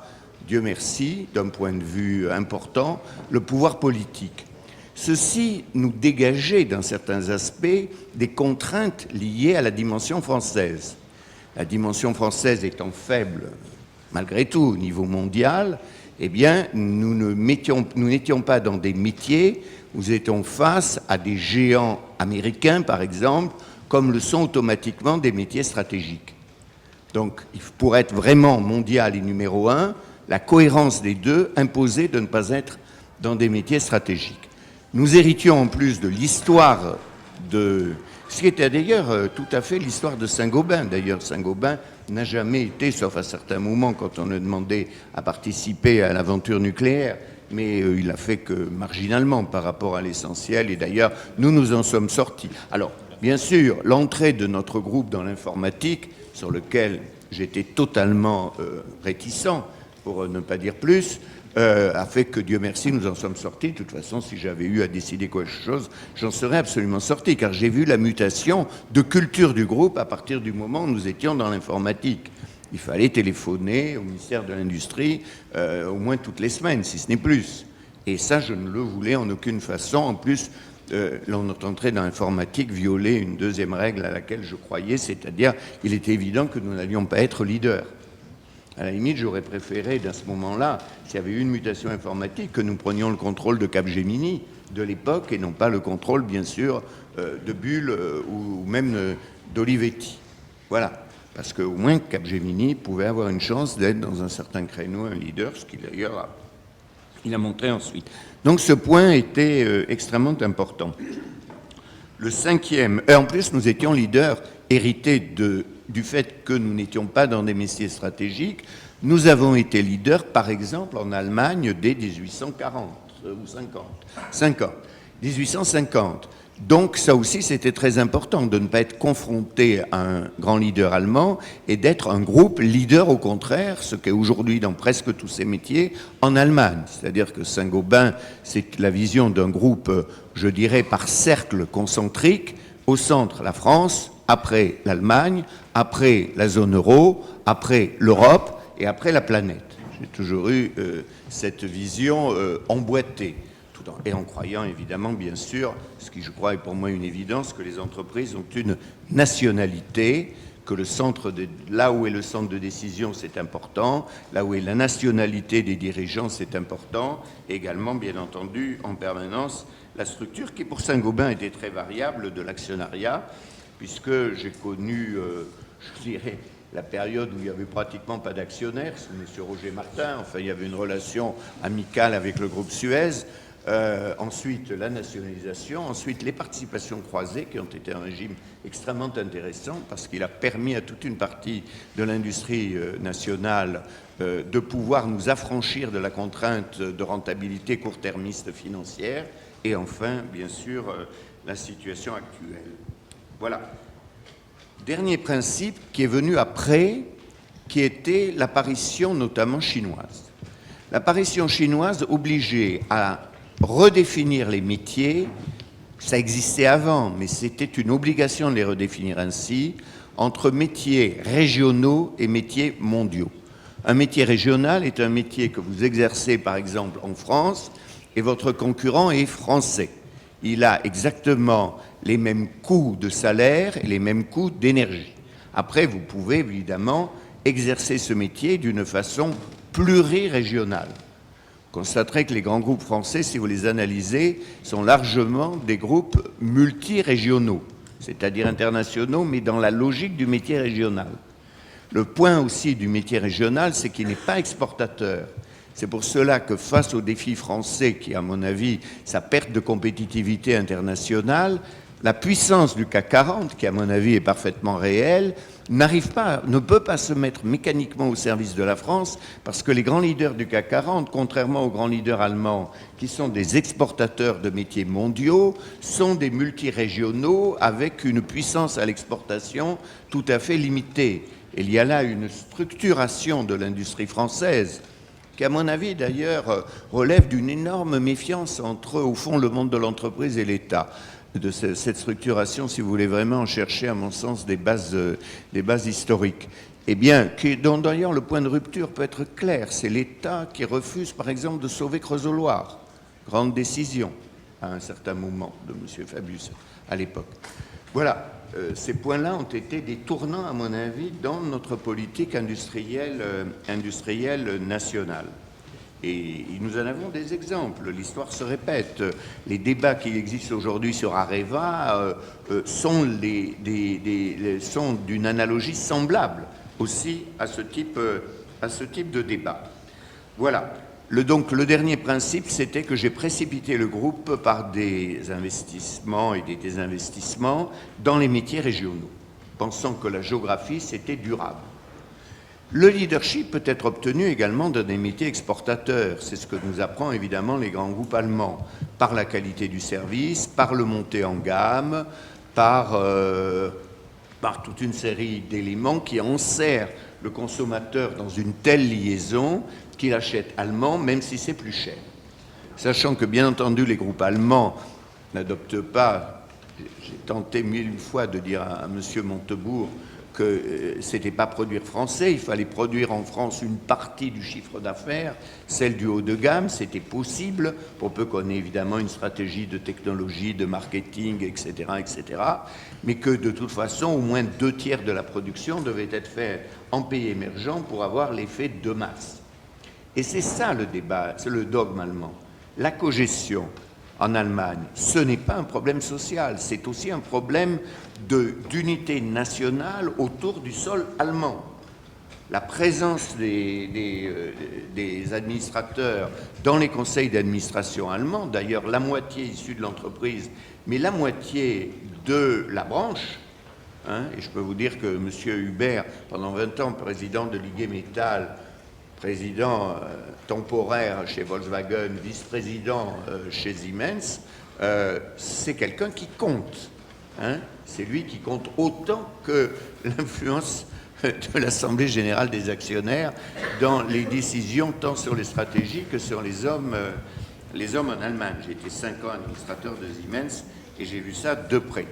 Dieu merci, d'un point de vue important, le pouvoir politique. Ceci nous dégageait, dans certains aspects, des contraintes liées à la dimension française. La dimension française étant faible, malgré tout, au niveau mondial, eh bien, nous n'étions pas dans des métiers où nous étions face à des géants américains, par exemple, comme le sont automatiquement des métiers stratégiques. Donc, pour être vraiment mondial et numéro un, la cohérence des deux imposait de ne pas être dans des métiers stratégiques. Nous héritions en plus de l'histoire de... Ce qui était d'ailleurs tout à fait l'histoire de Saint-Gobain. D'ailleurs, Saint-Gobain n'a jamais été, sauf à certains moments quand on a demandé à participer à l'aventure nucléaire, mais il a fait que marginalement par rapport à l'essentiel. Et d'ailleurs, nous en sommes sortis. Alors, bien sûr, l'entrée de notre groupe dans l'informatique, sur lequel j'étais totalement réticent, pour ne pas dire plus, a fait que, Dieu merci, nous en sommes sortis. De toute façon, si j'avais eu à décider quelque chose, j'en serais absolument sorti, car j'ai vu la mutation de culture du groupe à partir du moment où nous étions dans l'informatique. Il fallait téléphoner au ministère de l'Industrie au moins toutes les semaines, si ce n'est plus. Et ça, je ne le voulais en aucune façon. En plus, notre entrée dans l'informatique violait une deuxième règle à laquelle je croyais, c'est-à-dire il était évident que nous n'allions pas être leaders. À la limite, j'aurais préféré, dans ce moment-là, s'il y avait eu une mutation informatique, que nous prenions le contrôle de Capgemini de l'époque et non pas le contrôle, bien sûr, de Bull ou même d'Olivetti. Voilà. Parce qu'au moins, Capgemini pouvait avoir une chance d'être dans un certain créneau un leader, ce qu'il d'ailleurs a montré ensuite. Donc ce point était extrêmement important. Le cinquième, et en plus nous étions leaders hérités du fait que nous n'étions pas dans des métiers stratégiques. Nous avons été leaders, par exemple, en Allemagne dès 1840 ou 50. 1850. Donc ça aussi, c'était très important de ne pas être confronté à un grand leader allemand et d'être un groupe leader au contraire, ce qu'est aujourd'hui dans presque tous ces métiers, en Allemagne. C'est-à-dire que Saint-Gobain, c'est la vision d'un groupe, je dirais, par cercle concentrique, au centre la France, après l'Allemagne, après la zone euro, après l'Europe et après la planète. J'ai toujours eu cette vision emboîtée. Et en croyant évidemment, bien sûr, ce qui je crois est pour moi une évidence, que les entreprises ont une nationalité, que là où est le centre de décision, c'est important, là où est la nationalité des dirigeants, c'est important, et également, bien entendu, en permanence, la structure qui, pour Saint-Gobain, était très variable de l'actionnariat, puisque j'ai connu, je dirais, la période où il n'y avait pratiquement pas d'actionnaires, c'est M. Roger Martin, enfin, il y avait une relation amicale avec le groupe Suez. Ensuite la nationalisation, ensuite les participations croisées qui ont été un régime extrêmement intéressant parce qu'il a permis à toute une partie de l'industrie nationale de pouvoir nous affranchir de la contrainte de rentabilité court-termiste financière et enfin, bien sûr, la situation actuelle. Voilà. Dernier principe qui est venu après, qui était l'apparition notamment chinoise. L'apparition chinoise obligeait à redéfinir les métiers, ça existait avant, mais c'était une obligation de les redéfinir ainsi, entre métiers régionaux et métiers mondiaux. Un métier régional est un métier que vous exercez par exemple en France et votre concurrent est français. Il a exactement les mêmes coûts de salaire et les mêmes coûts d'énergie. Après, vous pouvez évidemment exercer ce métier d'une façon plurirégionale. Vous constaterez que les grands groupes français, si vous les analysez, sont largement des groupes multirégionaux, c'est-à-dire internationaux, mais dans la logique du métier régional. Le point aussi du métier régional, c'est qu'il n'est pas exportateur. C'est pour cela que face aux défis français, qui à mon avis, sa perte de compétitivité internationale, la puissance du CAC 40, qui à mon avis est parfaitement réelle, ne peut pas se mettre mécaniquement au service de la France parce que les grands leaders du CAC 40, contrairement aux grands leaders allemands qui sont des exportateurs de métiers mondiaux, sont des multirégionaux avec une puissance à l'exportation tout à fait limitée. Il y a là une structuration de l'industrie française qui, à mon avis d'ailleurs, relève d'une énorme méfiance entre, au fond, le monde de l'entreprise et l'État. De cette structuration, si vous voulez vraiment chercher, à mon sens, des bases historiques. Eh bien, dont d'ailleurs le point de rupture peut être clair, c'est l'État qui refuse, par exemple, de sauver Creusot-Loire. Grande décision, à un certain moment, de M. Fabius, à l'époque. Voilà, ces points-là ont été des tournants, à mon avis, dans notre politique industrielle nationale. Et nous en avons des exemples, l'histoire se répète. Les débats qui existent aujourd'hui sur Areva sont d'une analogie semblable aussi à ce type de débat. Voilà. Donc le dernier principe, c'était que j'ai précipité le groupe par des investissements et des désinvestissements dans les métiers régionaux, pensant que la géographie, c'était durable. Le leadership peut être obtenu également dans des métiers exportateurs. C'est ce que nous apprend évidemment les grands groupes allemands, par la qualité du service, par le monté en gamme, par toute une série d'éléments qui enserrent le consommateur dans une telle liaison qu'il achète allemand, même si c'est plus cher. Sachant que, bien entendu, les groupes allemands n'adoptent pas, j'ai tenté 1000 fois de dire à M. Montebourg que ce n'était pas produire français, il fallait produire en France une partie du chiffre d'affaires, celle du haut de gamme, c'était possible, pour peu qu'on ait évidemment une stratégie de technologie, de marketing, etc., mais que de toute façon, au moins 2/3 de la production devait être faite en pays émergents pour avoir l'effet de masse. Et c'est ça le débat, c'est le dogme allemand. La cogestion en Allemagne, ce n'est pas un problème social, c'est aussi un problème d'unité nationale autour du sol allemand. La présence des administrateurs dans les conseils d'administration allemands, d'ailleurs la moitié issue de l'entreprise, mais la moitié de la branche, hein, et je peux vous dire que M. Hubert, pendant 20 ans président de Ligue Metall, président temporaire chez Volkswagen, vice-président chez Siemens, c'est quelqu'un qui compte. Hein, c'est lui qui compte autant que l'influence de l'Assemblée générale des actionnaires dans les décisions tant sur les stratégies que sur les hommes en Allemagne. J'ai été 5 ans administrateur de Siemens et j'ai vu ça de près.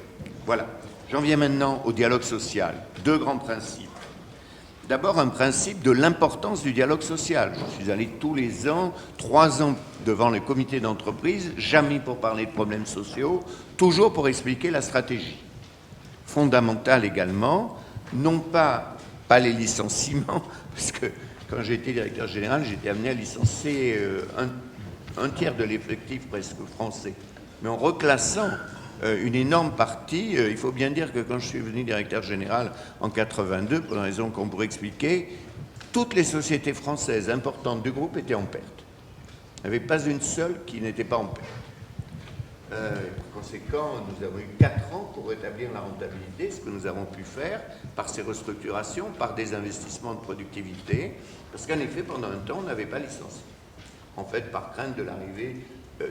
Voilà. J'en viens maintenant au dialogue social. 2 grands principes. D'abord, un principe de l'importance du dialogue social. Je suis allé tous les ans, 3 ans devant le comité d'entreprise, jamais pour parler de problèmes sociaux, toujours pour expliquer la stratégie. Fondamental également, non pas les licenciements, parce que quand j'étais directeur général, j'étais amené à licencier un tiers de l'effectif presque français, mais en reclassant une énorme partie. Il faut bien dire que quand je suis devenu directeur général en 82, pour une raison qu'on pourrait expliquer, toutes les sociétés françaises importantes du groupe étaient en perte. Il n'y avait pas une seule qui n'était pas en perte. Par conséquent, nous avons eu 4 ans pour rétablir la rentabilité, ce que nous avons pu faire par ces restructurations, par des investissements de productivité, parce qu'en effet, pendant un temps, on n'avait pas licencié. En fait, par crainte de l'arrivée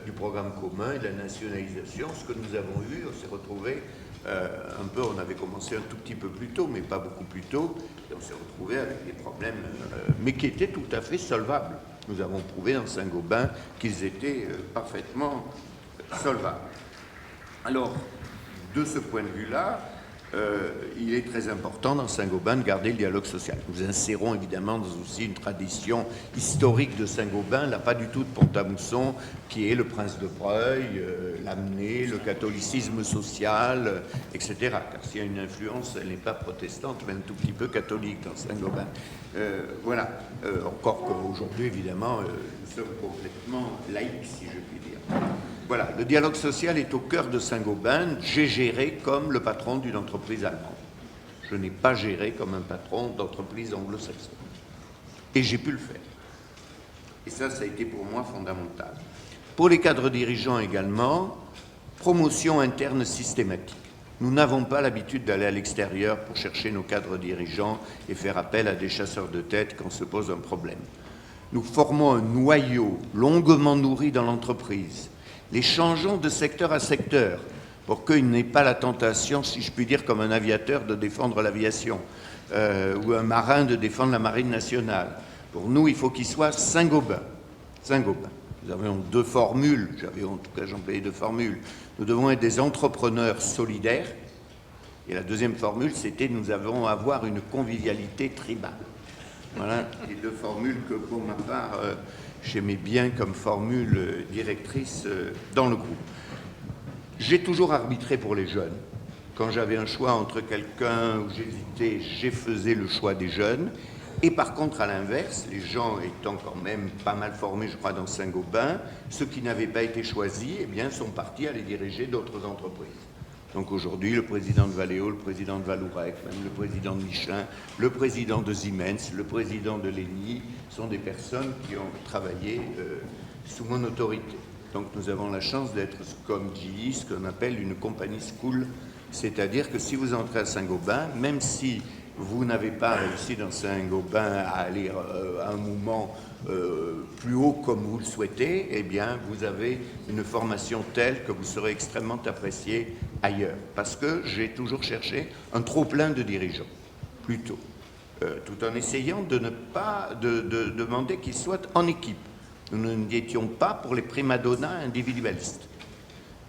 du programme commun et de la nationalisation, ce que nous avons eu, on s'est retrouvé un peu, on avait commencé un tout petit peu plus tôt, mais pas beaucoup plus tôt, et on s'est retrouvé avec des problèmes, mais qui étaient tout à fait solvables. Nous avons prouvé dans Saint-Gobain qu'ils étaient parfaitement solvables. Alors, de ce point de vue-là, il est très important dans Saint-Gobain de garder le dialogue social. Nous insérons évidemment dans aussi une tradition historique de Saint-Gobain, là pas du tout de Pont-à-Mousson, qui est le prince de Breuil, l'amener, le catholicisme social, etc. Car s'il y a une influence, elle n'est pas protestante, mais un tout petit peu catholique dans Saint-Gobain. Voilà. Encore qu'aujourd'hui, évidemment, nous sommes complètement laïcs, si je puis dire. Voilà, le dialogue social est au cœur de Saint-Gobain. J'ai géré comme le patron d'une entreprise allemande. Je n'ai pas géré comme un patron d'entreprise anglo-saxonne. Et j'ai pu le faire. Et ça a été pour moi fondamental. Pour les cadres dirigeants également, promotion interne systématique. Nous n'avons pas l'habitude d'aller à l'extérieur pour chercher nos cadres dirigeants et faire appel à des chasseurs de tête quand se pose un problème. Nous formons un noyau longuement nourri dans l'entreprise. Les changeons de secteur à secteur pour qu'il n'ait pas la tentation, si je puis dire, comme un aviateur de défendre l'aviation ou un marin de défendre la marine nationale. Pour nous, il faut qu'il soit Saint-Gobain. Saint-Gobain. Nous avions 2 formules, en tout cas j'employais 2 formules. Nous devons être des entrepreneurs solidaires. Et la deuxième formule, c'était nous devons avoir une convivialité tribale. Voilà les 2 formules que pour ma part, j'aimais bien comme formule directrice dans le groupe. J'ai toujours arbitré pour les jeunes. Quand j'avais un choix entre quelqu'un où j'hésitais, je faisais le choix des jeunes. Et par contre, à l'inverse, les gens étant quand même pas mal formés, je crois, dans Saint-Gobain, ceux qui n'avaient pas été choisis, eh bien, sont partis aller diriger d'autres entreprises. Donc aujourd'hui, le président de Valeo, le président de Valourec, même le président de Michelin, le président de Siemens, le président de l'ENI, sont des personnes qui ont travaillé sous mon autorité. Donc nous avons la chance d'être comme GE, ce qu'on appelle une compagnie school, c'est-à-dire que si vous entrez à Saint-Gobain, même si vous n'avez pas réussi dans Saint-Gobain à aller à un moment plus haut comme vous le souhaitez, eh bien, vous avez une formation telle que vous serez extrêmement apprécié ailleurs. Parce que j'ai toujours cherché un trop-plein de dirigeants, plutôt, tout en essayant de ne pas demander qu'ils soient en équipe. Nous n'étions pas pour les primadonnas individualistes.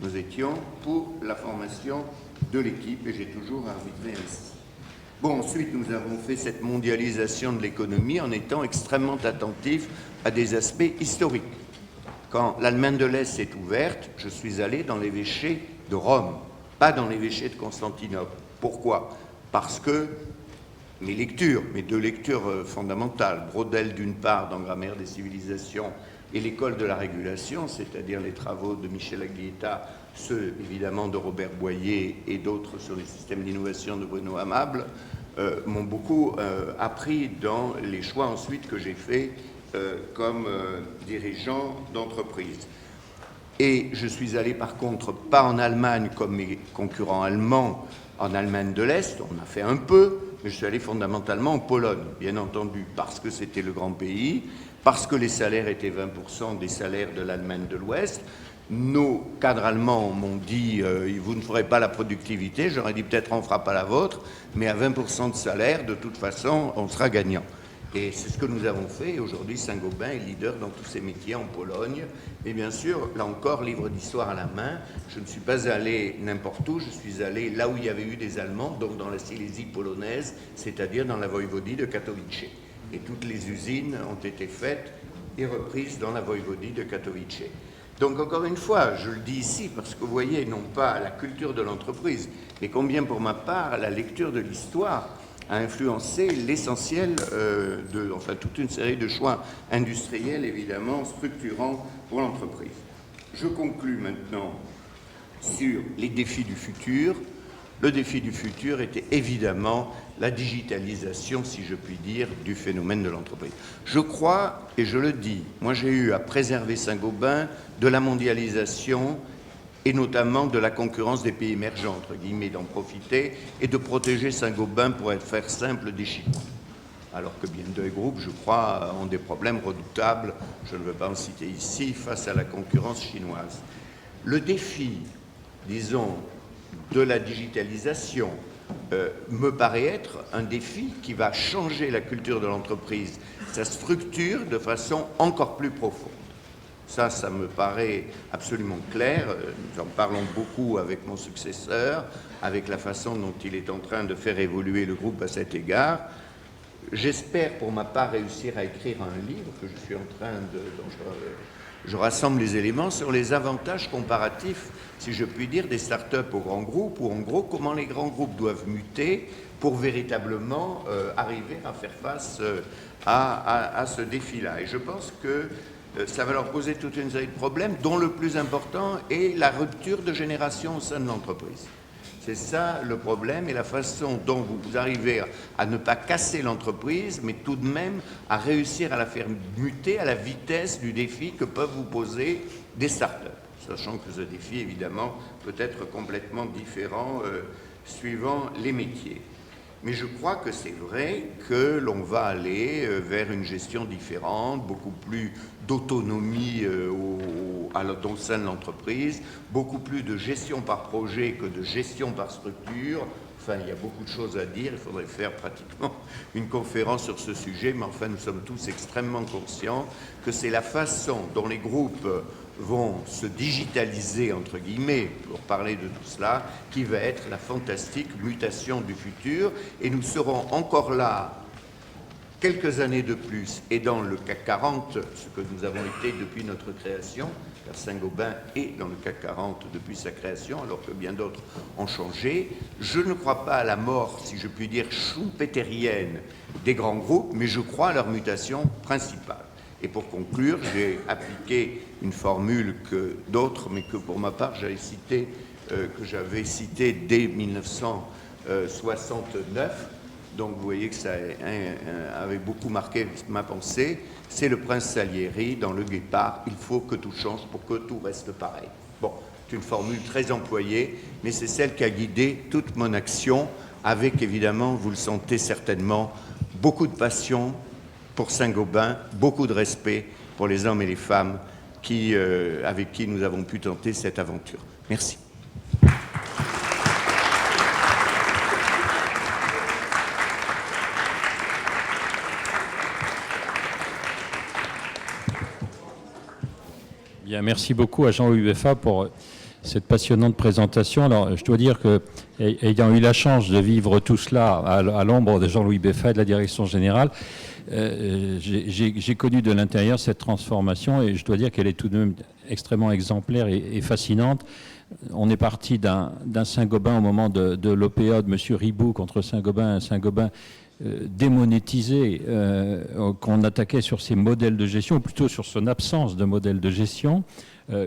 Nous étions pour la formation de l'équipe et j'ai toujours arbitré ainsi. Bon, ensuite, nous avons fait cette mondialisation de l'économie en étant extrêmement attentifs à des aspects historiques. Quand l'Allemagne de l'Est s'est ouverte, je suis allé dans l'évêché de Rome, pas dans l'évêché de Constantinople. Pourquoi? Parce que mes deux lectures fondamentales, Braudel d'une part dans Grammaire des civilisations et l'école de la régulation, c'est-à-dire les travaux de Michel Aglietta, ceux évidemment de Robert Boyer et d'autres sur les systèmes d'innovation de Bruno Amable, m'ont beaucoup appris dans les choix ensuite que j'ai faits comme dirigeant d'entreprise. Et je suis allé par contre pas en Allemagne comme mes concurrents allemands, en Allemagne de l'Est, on a fait un peu, mais je suis allé fondamentalement en Pologne, bien entendu, parce que c'était le grand pays, parce que les salaires étaient 20% des salaires de l'Allemagne de l'Ouest. Nos cadres allemands m'ont dit vous ne ferez pas la productivité, j'aurais dit peut-être on ne fera pas la vôtre, mais à 20% de salaire, de toute façon, on sera gagnant. Et c'est ce que nous avons fait. Aujourd'hui, Saint-Gobain est leader dans tous ces métiers en Pologne. Et bien sûr, là encore, livre d'histoire à la main. Je ne suis pas allé n'importe où, je suis allé là où il y avait eu des Allemands, donc dans la Silésie polonaise, c'est-à-dire dans la voïvodie de Katowice. Et toutes les usines ont été faites et reprises dans la voïvodie de Katowice. Donc encore une fois, je le dis ici parce que vous voyez, non pas la culture de l'entreprise, mais combien pour ma part, la lecture de l'histoire a influencé l'essentiel toute une série de choix industriels, évidemment, structurants pour l'entreprise. Je conclus maintenant sur les défis du futur. Le défi du futur était évidemment la digitalisation, si je puis dire, du phénomène de l'entreprise. Je crois, et je le dis, moi j'ai eu à préserver Saint-Gobain de la mondialisation et notamment de la concurrence des pays émergents, entre guillemets, d'en profiter et de protéger Saint-Gobain, pour être faire simple, des Chinois. Alors que bien deux groupes, je crois, ont des problèmes redoutables, je ne veux pas en citer ici, face à la concurrence chinoise. Le défi, disons, de la digitalisation me paraît être un défi qui va changer la culture de l'entreprise, sa structure de façon encore plus profonde. Ça me paraît absolument clair. Nous en parlons beaucoup avec mon successeur, avec la façon dont il est en train de faire évoluer le groupe à cet égard. J'espère pour ma part réussir à écrire un livre que je suis en train dont je rassemble les éléments sur les avantages comparatifs, si je puis dire, des startups aux grands groupes, ou en gros comment les grands groupes doivent muter pour véritablement arriver à faire face à ce défi-là. Et je pense que ça va leur poser toute une série de problèmes, dont le plus important est la rupture de génération au sein de l'entreprise. C'est ça le problème et la façon dont vous arrivez à ne pas casser l'entreprise, mais tout de même à réussir à la faire muter à la vitesse du défi que peuvent vous poser des startups. Sachant que ce défi, évidemment, peut être complètement différent suivant les métiers. Mais je crois que c'est vrai que l'on va aller vers une gestion différente, beaucoup plus d'autonomie au sein de l'entreprise, beaucoup plus de gestion par projet que de gestion par structure. Enfin, il y a beaucoup de choses à dire, il faudrait faire pratiquement une conférence sur ce sujet, mais enfin, nous sommes tous extrêmement conscients que c'est la façon dont les groupes vont se digitaliser, entre guillemets, pour parler de tout cela, qui va être la fantastique mutation du futur. Et nous serons encore là quelques années de plus, et dans le CAC 40, ce que nous avons été depuis notre création, car Saint-Gobain est dans le CAC 40 depuis sa création, alors que bien d'autres ont changé. Je ne crois pas à la mort, si je puis dire, schumpeterienne des grands groupes, mais je crois à leur mutation principale. Et pour conclure, j'ai appliqué une formule que d'autres, mais que pour ma part j'avais citée dès 1969. Donc vous voyez que ça avait beaucoup marqué ma pensée. C'est le prince Salieri dans Le Guépard. Il faut que tout change pour que tout reste pareil. Bon, c'est une formule très employée, mais c'est celle qui a guidé toute mon action, avec évidemment, vous le sentez certainement, beaucoup de passion pour Saint-Gobain, beaucoup de respect pour les hommes et les femmes avec qui nous avons pu tenter cette aventure. Merci. Bien, merci beaucoup à Jean UEFA pour cette passionnante présentation. Alors, je dois dire que, ayant eu la chance de vivre tout cela à l'ombre de Jean-Louis Beffat et de la direction générale, j'ai connu de l'intérieur cette transformation et je dois dire qu'elle est tout de même extrêmement exemplaire et fascinante. On est parti d'un Saint-Gobain au moment de l'OPA de M. Ribot contre Saint-Gobain, un Saint-Gobain démonétisé, qu'on attaquait sur ses modèles de gestion, ou plutôt sur son absence de modèle de gestion.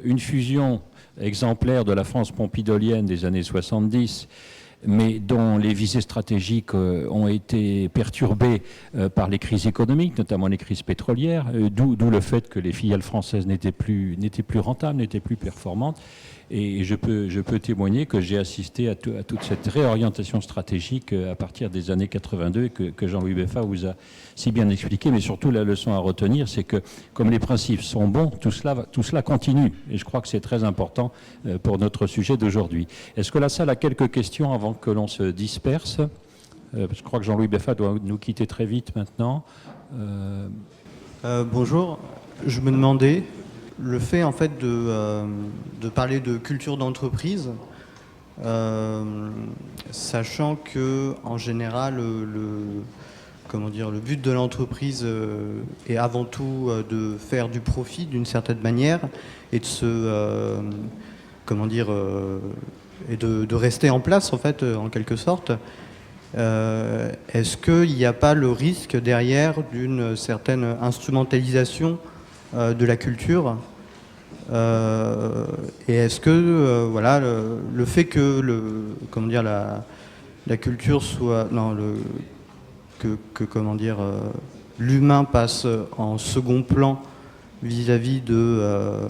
Une fusion exemplaire de la France pompidolienne des années 70, mais dont les visées stratégiques ont été perturbées par les crises économiques, notamment les crises pétrolières, d'où le fait que les filiales françaises n'étaient plus rentables, n'étaient plus performantes. Et je peux témoigner que j'ai assisté à toute cette réorientation stratégique à partir des années 82 que Jean-Louis Beffat vous a si bien expliqué. Mais surtout, la leçon à retenir, c'est que comme les principes sont bons, tout cela continue. Et je crois que c'est très important pour notre sujet d'aujourd'hui. Est-ce que la salle a quelques questions avant que l'on se disperse ? Je crois que Jean-Louis Beffat doit nous quitter très vite maintenant. Bonjour, je me demandais, le fait en fait de parler de culture d'entreprise, sachant que en général le but de l'entreprise est avant tout de faire du profit d'une certaine manière et de et de rester en place en fait en quelque sorte. Est-ce qu'il n'y a pas le risque derrière d'une certaine instrumentalisation de la culture, et est-ce que le fait que la culture soit l'humain passe en second plan vis-à-vis de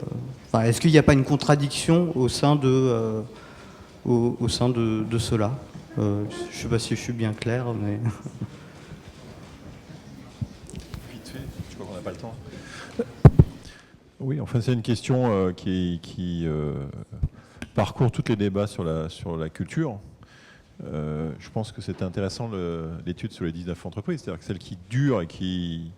est-ce qu'il n'y a pas une contradiction au sein de cela? Je ne sais pas si je suis bien clair, mais Vite fait, je crois qu'on n'a pas le temps. Oui, enfin c'est une question qui parcourt tous les débats sur la culture. Je pense que c'est intéressant l'étude sur les 19 entreprises, c'est-à-dire que celles qui durent et qui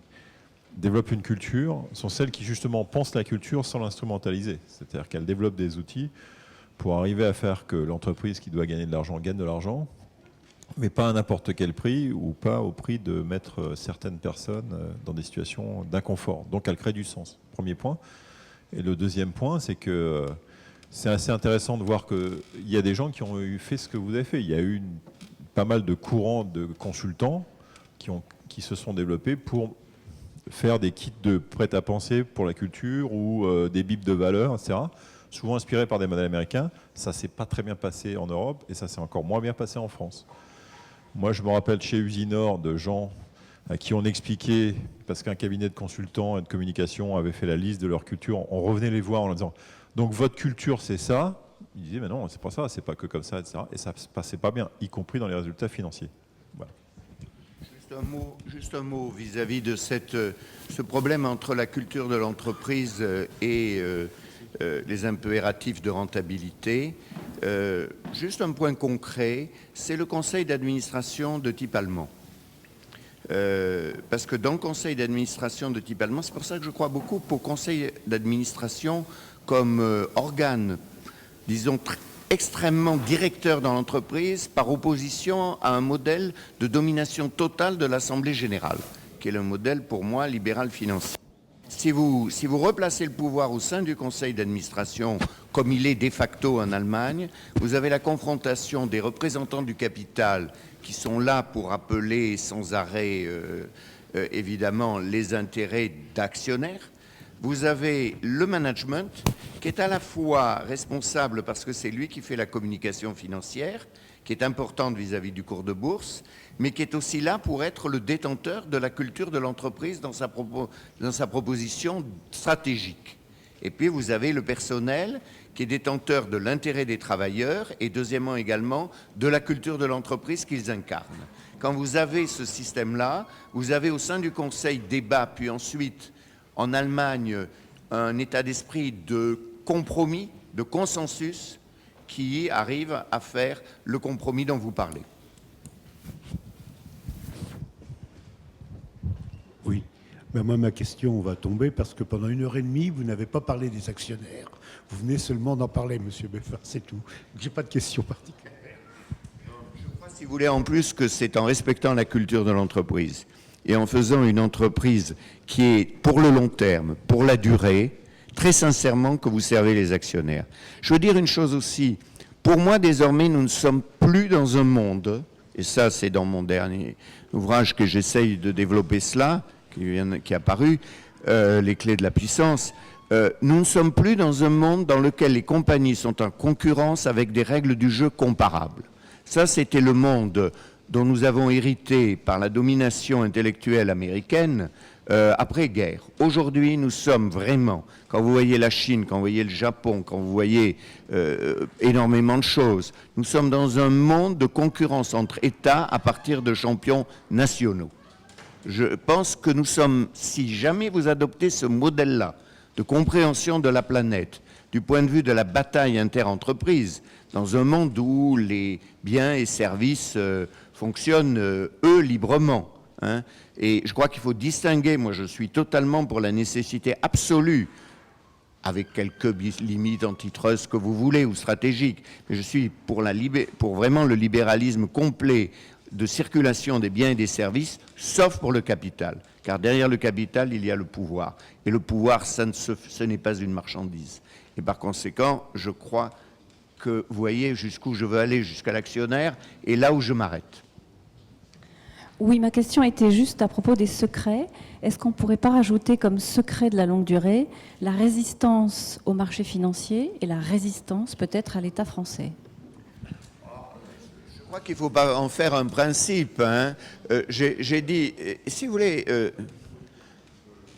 développent une culture sont celles qui justement pensent la culture sans l'instrumentaliser. C'est-à-dire qu'elles développent des outils pour arriver à faire que l'entreprise qui doit gagner de l'argent gagne de l'argent, mais pas à n'importe quel prix ou pas au prix de mettre certaines personnes dans des situations d'inconfort. Donc elle crée du sens, premier point. Et le deuxième point, c'est que c'est assez intéressant de voir qu'il y a des gens qui ont fait ce que vous avez fait. Il y a eu pas mal de courants de consultants qui se sont développés pour faire des kits de prêt-à-penser pour la culture ou des bibles de valeur, etc., souvent inspirés par des modèles américains. Ça ne s'est pas très bien passé en Europe et ça s'est encore moins bien passé en France. Moi, je me rappelle chez Usinor de gens à qui on expliquait, parce qu'un cabinet de consultants et de communication avait fait la liste de leur culture, on revenait les voir en leur disant « Donc votre culture, c'est ça ?» Ils disaient « Mais non, c'est pas ça, c'est pas que comme ça, etc. » Et ça ne se passait pas bien, y compris dans les résultats financiers. Voilà. Juste un mot vis-à-vis de ce problème entre la culture de l'entreprise et les impératifs de rentabilité. Juste un point concret, c'est le conseil d'administration de type allemand. Parce que dans le conseil d'administration de type allemand, c'est pour ça que je crois beaucoup au conseil d'administration comme organe, disons, extrêmement directeur dans l'entreprise par opposition à un modèle de domination totale de l'Assemblée générale, qui est le modèle pour moi libéral financier. Si vous replacez le pouvoir au sein du conseil d'administration, comme il est de facto en Allemagne, vous avez la confrontation des représentants du capital qui sont là pour appeler sans arrêt, évidemment, les intérêts d'actionnaires. Vous avez le management qui est à la fois responsable parce que c'est lui qui fait la communication financière, qui est importante vis-à-vis du cours de bourse, mais qui est aussi là pour être le détenteur de la culture de l'entreprise dans sa proposition stratégique. Et puis vous avez le personnel qui est détenteur de l'intérêt des travailleurs et deuxièmement également de la culture de l'entreprise qu'ils incarnent. Quand vous avez ce système-là, vous avez au sein du Conseil débat, puis ensuite en Allemagne un état d'esprit de compromis, de consensus qui arrive à faire le compromis dont vous parlez. Oui. Mais moi, ma question va tomber parce que pendant 1h30, vous n'avez pas parlé des actionnaires. Vous venez seulement d'en parler, Monsieur Beffard, c'est tout. J'ai pas de question particulière. Je crois, si vous voulez, en plus, que c'est en respectant la culture de l'entreprise et en faisant une entreprise qui est pour le long terme, pour la durée, très sincèrement, que vous servez les actionnaires. Je veux dire une chose aussi. Pour moi, désormais, nous ne sommes plus dans un monde, et ça, c'est dans mon dernier ouvrage que j'essaye de développer cela, qui est apparu, Les clés de la puissance. Nous ne sommes plus dans un monde dans lequel les compagnies sont en concurrence avec des règles du jeu comparables. Ça, c'était le monde dont nous avons hérité par la domination intellectuelle américaine après-guerre. Aujourd'hui, nous sommes vraiment, quand vous voyez la Chine, quand vous voyez le Japon, quand vous voyez énormément de choses, nous sommes dans un monde de concurrence entre États à partir de champions nationaux. Je pense que nous sommes, si jamais vous adoptez ce modèle-là de compréhension de la planète, du point de vue de la bataille inter-entreprise, dans un monde où les biens et services fonctionnent, eux, librement. Hein. Et je crois qu'il faut distinguer, moi je suis totalement pour la nécessité absolue, avec quelques limites antitrust que vous voulez ou stratégiques, mais je suis pour vraiment le libéralisme complet de circulation des biens et des services, sauf pour le capital. Car derrière le capital, il y a le pouvoir. Et le pouvoir, ce n'est pas une marchandise. Et par conséquent, je crois que vous voyez jusqu'où je veux aller, jusqu'à l'actionnaire, et là où je m'arrête. Oui, ma question était juste à propos des secrets. Est-ce qu'on ne pourrait pas rajouter comme secret de la longue durée la résistance au marché financier et la résistance peut-être à l'État français ? Je crois qu'il ne faut pas en faire un principe. Hein. J'ai dit, si vous voulez,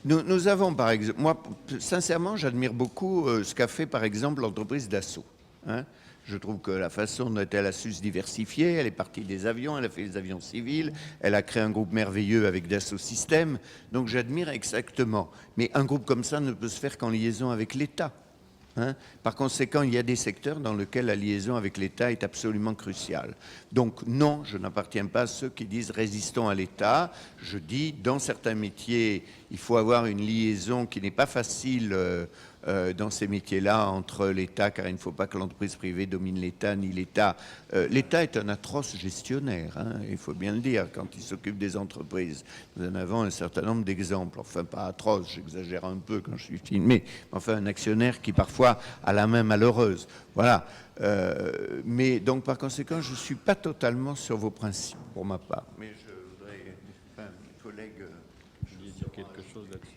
nous avons par exemple, moi sincèrement j'admire beaucoup ce qu'a fait par exemple l'entreprise Dassault. Hein. Je trouve que la façon dont elle a su se diversifier, elle est partie des avions, elle a fait les avions civils, elle a créé un groupe merveilleux avec Dassault Systèmes, donc j'admire exactement. Mais un groupe comme ça ne peut se faire qu'en liaison avec l'État. Hein. Par conséquent, il y a des secteurs dans lesquels la liaison avec l'État est absolument cruciale. Donc non, je n'appartiens pas à ceux qui disent résistons à l'État. Je dis, dans certains métiers, il faut avoir une liaison qui n'est pas facile dans ces métiers-là entre l'État, car il ne faut pas que l'entreprise privée domine l'État, ni l'État. L'État est un atroce gestionnaire, hein, il faut bien le dire, quand il s'occupe des entreprises. Nous en avons un certain nombre d'exemples, enfin pas atroce, j'exagère un peu quand je suis filmé, mais enfin un actionnaire qui parfois a la main malheureuse. Voilà. Mais donc par conséquent, je ne suis pas totalement sur vos principes, pour ma part. Mais je voudrais, enfin, mes collègues... dire quelque chose là-dessus.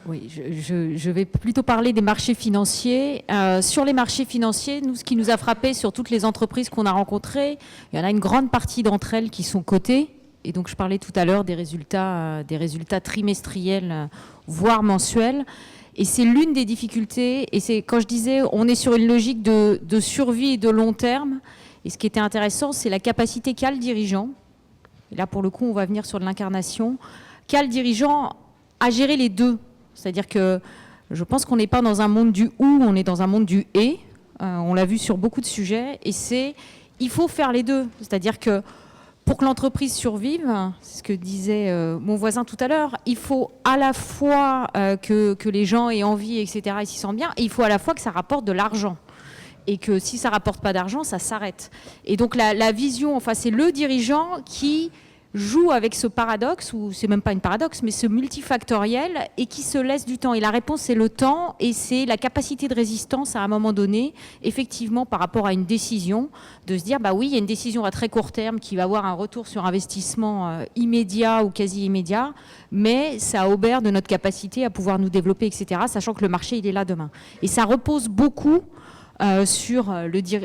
Oui, je vais plutôt parler des marchés financiers. Sur les marchés financiers, nous, ce qui nous a frappé sur toutes les entreprises qu'on a rencontrées, il y en a une grande partie d'entre elles qui sont cotées. Et donc, je parlais tout à l'heure des résultats trimestriels, voire mensuels. Et c'est l'une des difficultés. Et c'est quand je disais, on est sur une logique de survie et de long terme. Et ce qui était intéressant, c'est la capacité qu'a le dirigeant. Et là, pour le coup, on va venir sur de l'incarnation. Qu'a le dirigeant à gérer les deux. C'est-à-dire que je pense qu'on n'est pas dans un monde du « ou », on est dans un monde du « et ». On l'a vu sur beaucoup de sujets. Et il faut faire les deux. C'est-à-dire que pour que l'entreprise survive, c'est ce que disait mon voisin tout à l'heure, il faut à la fois que les gens aient envie, etc., et s'y sentent bien, et il faut à la fois que ça rapporte de l'argent. Et que si ça ne rapporte pas d'argent, ça s'arrête. Et donc la vision, enfin c'est le dirigeant qui joue avec ce paradoxe, ou c'est même pas une paradoxe, mais ce multifactoriel, et qui se laisse du temps. Et la réponse, c'est le temps, et c'est la capacité de résistance à un moment donné, effectivement, par rapport à une décision, de se dire, bah oui, il y a une décision à très court terme qui va avoir un retour sur investissement immédiat ou quasi immédiat, mais ça obère de notre capacité à pouvoir nous développer, etc., sachant que le marché, il est là demain. Et ça repose beaucoup sur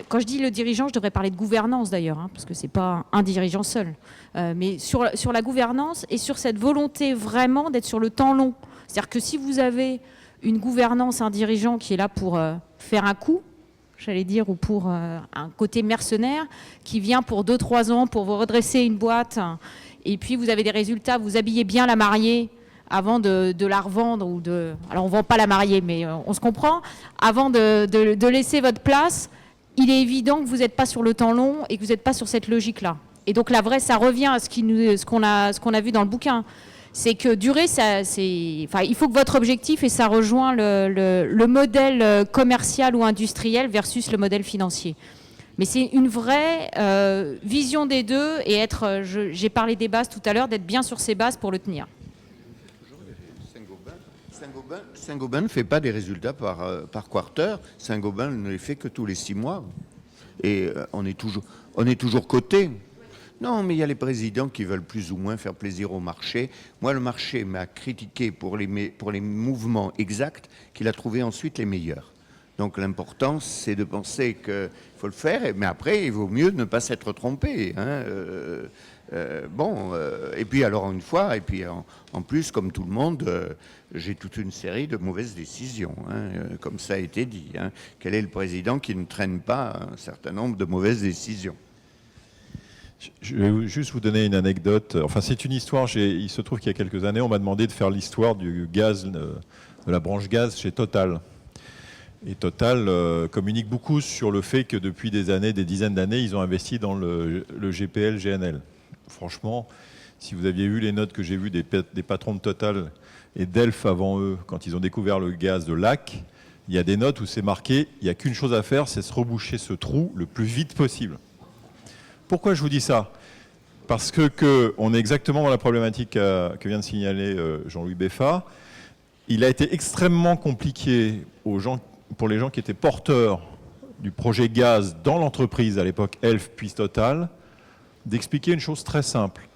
quand je dis le dirigeant, je devrais parler de gouvernance d'ailleurs, hein, parce que c'est pas un dirigeant seul, mais sur la gouvernance et sur cette volonté vraiment d'être sur le temps long. C'est-à-dire que si vous avez une gouvernance, un dirigeant qui est là pour faire un coup, j'allais dire, ou pour un côté mercenaire, qui vient pour 2-3 ans pour vous redresser une boîte, et puis vous avez des résultats, vous habillez bien la mariée, avant de la revendre, alors on ne vend pas la mariée, mais on se comprend, avant de laisser votre place, il est évident que vous n'êtes pas sur le temps long et que vous n'êtes pas sur cette logique-là. Et donc la vraie, ça revient à ce qu'on a vu dans le bouquin. c'est que durer, il faut que votre objectif, et ça rejoint le modèle commercial ou industriel versus le modèle financier. Mais c'est une vraie vision des deux et j'ai parlé des bases tout à l'heure, d'être bien sur ces bases pour le tenir. Saint-Gobain ne fait pas des résultats par quarter. Saint-Gobain ne les fait que tous les 6 mois. Et on est toujours coté. Non, mais il y a les présidents qui veulent plus ou moins faire plaisir au marché. Moi, le marché m'a critiqué pour les mouvements exacts qu'il a trouvé ensuite les meilleurs. Donc l'important, c'est de penser qu'il faut le faire, mais après, il vaut mieux ne pas s'être trompé. Hein. Et puis alors une fois, et puis en plus, comme tout le monde, j'ai toute une série de mauvaises décisions, comme ça a été dit. Hein. Quel est le président qui ne traîne pas un certain nombre de mauvaises décisions? Je vais juste vous donner une anecdote. Enfin, c'est une histoire. Il se trouve qu'il y a quelques années, on m'a demandé de faire l'histoire du gaz, de la branche gaz chez Total. Et Total communique beaucoup sur le fait que depuis des dizaines d'années, ils ont investi dans le GPL, GNL. Franchement, si vous aviez vu les notes que j'ai vues des patrons de Total et d'Elf avant eux, quand ils ont découvert le gaz de Lac, il y a des notes où c'est marqué, il n'y a qu'une chose à faire, c'est se reboucher ce trou le plus vite possible. Pourquoi je vous dis ça? Parce qu'on est exactement dans la problématique que vient de signaler Jean-Louis Beffa. Il a été extrêmement compliqué pour les gens qui étaient porteurs du projet gaz dans l'entreprise, à l'époque Elf puis Total, d'expliquer une chose très simple.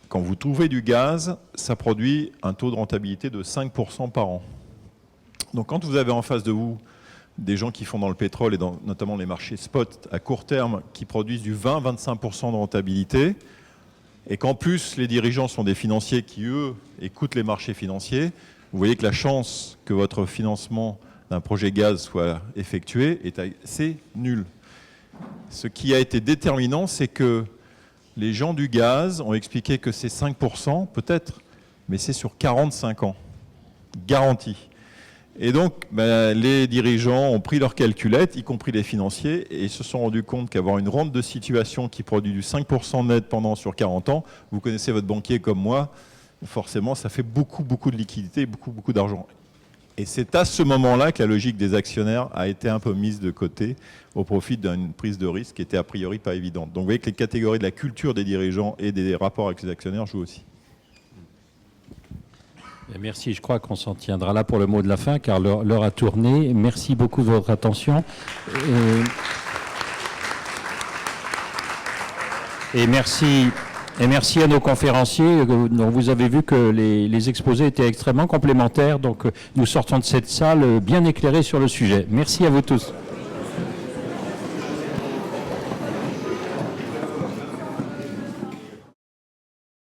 Quand vous trouvez du gaz, ça produit un taux de rentabilité de 5% par an. Donc quand vous avez en face de vous des gens qui font dans le pétrole et notamment les marchés spot à court terme qui produisent du 20-25% de rentabilité, et qu'en plus les dirigeants sont des financiers qui, eux, écoutent les marchés financiers, vous voyez que la chance que votre financement d'un projet gaz soit effectué est assez nulle. Ce qui a été déterminant, c'est que les gens du gaz ont expliqué que c'est 5%, peut-être, mais c'est sur 45 ans, garanti. Et donc, les dirigeants ont pris leurs calculettes, y compris les financiers, et ils se sont rendus compte qu'avoir une rente de situation qui produit du 5% net sur 40 ans, vous connaissez votre banquier comme moi, forcément, ça fait beaucoup de liquidités, beaucoup d'argent. Et c'est à ce moment-là que la logique des actionnaires a été un peu mise de côté au profit d'une prise de risque qui était a priori pas évidente. Donc vous voyez que les catégories de la culture des dirigeants et des rapports avec les actionnaires jouent aussi. Merci, je crois qu'on s'en tiendra là pour le mot de la fin, car l'heure a tourné. Merci beaucoup de votre attention. Et merci à nos conférenciers, dont vous avez vu que les exposés étaient extrêmement complémentaires. Donc nous sortons de cette salle bien éclairés sur le sujet. Merci à vous tous.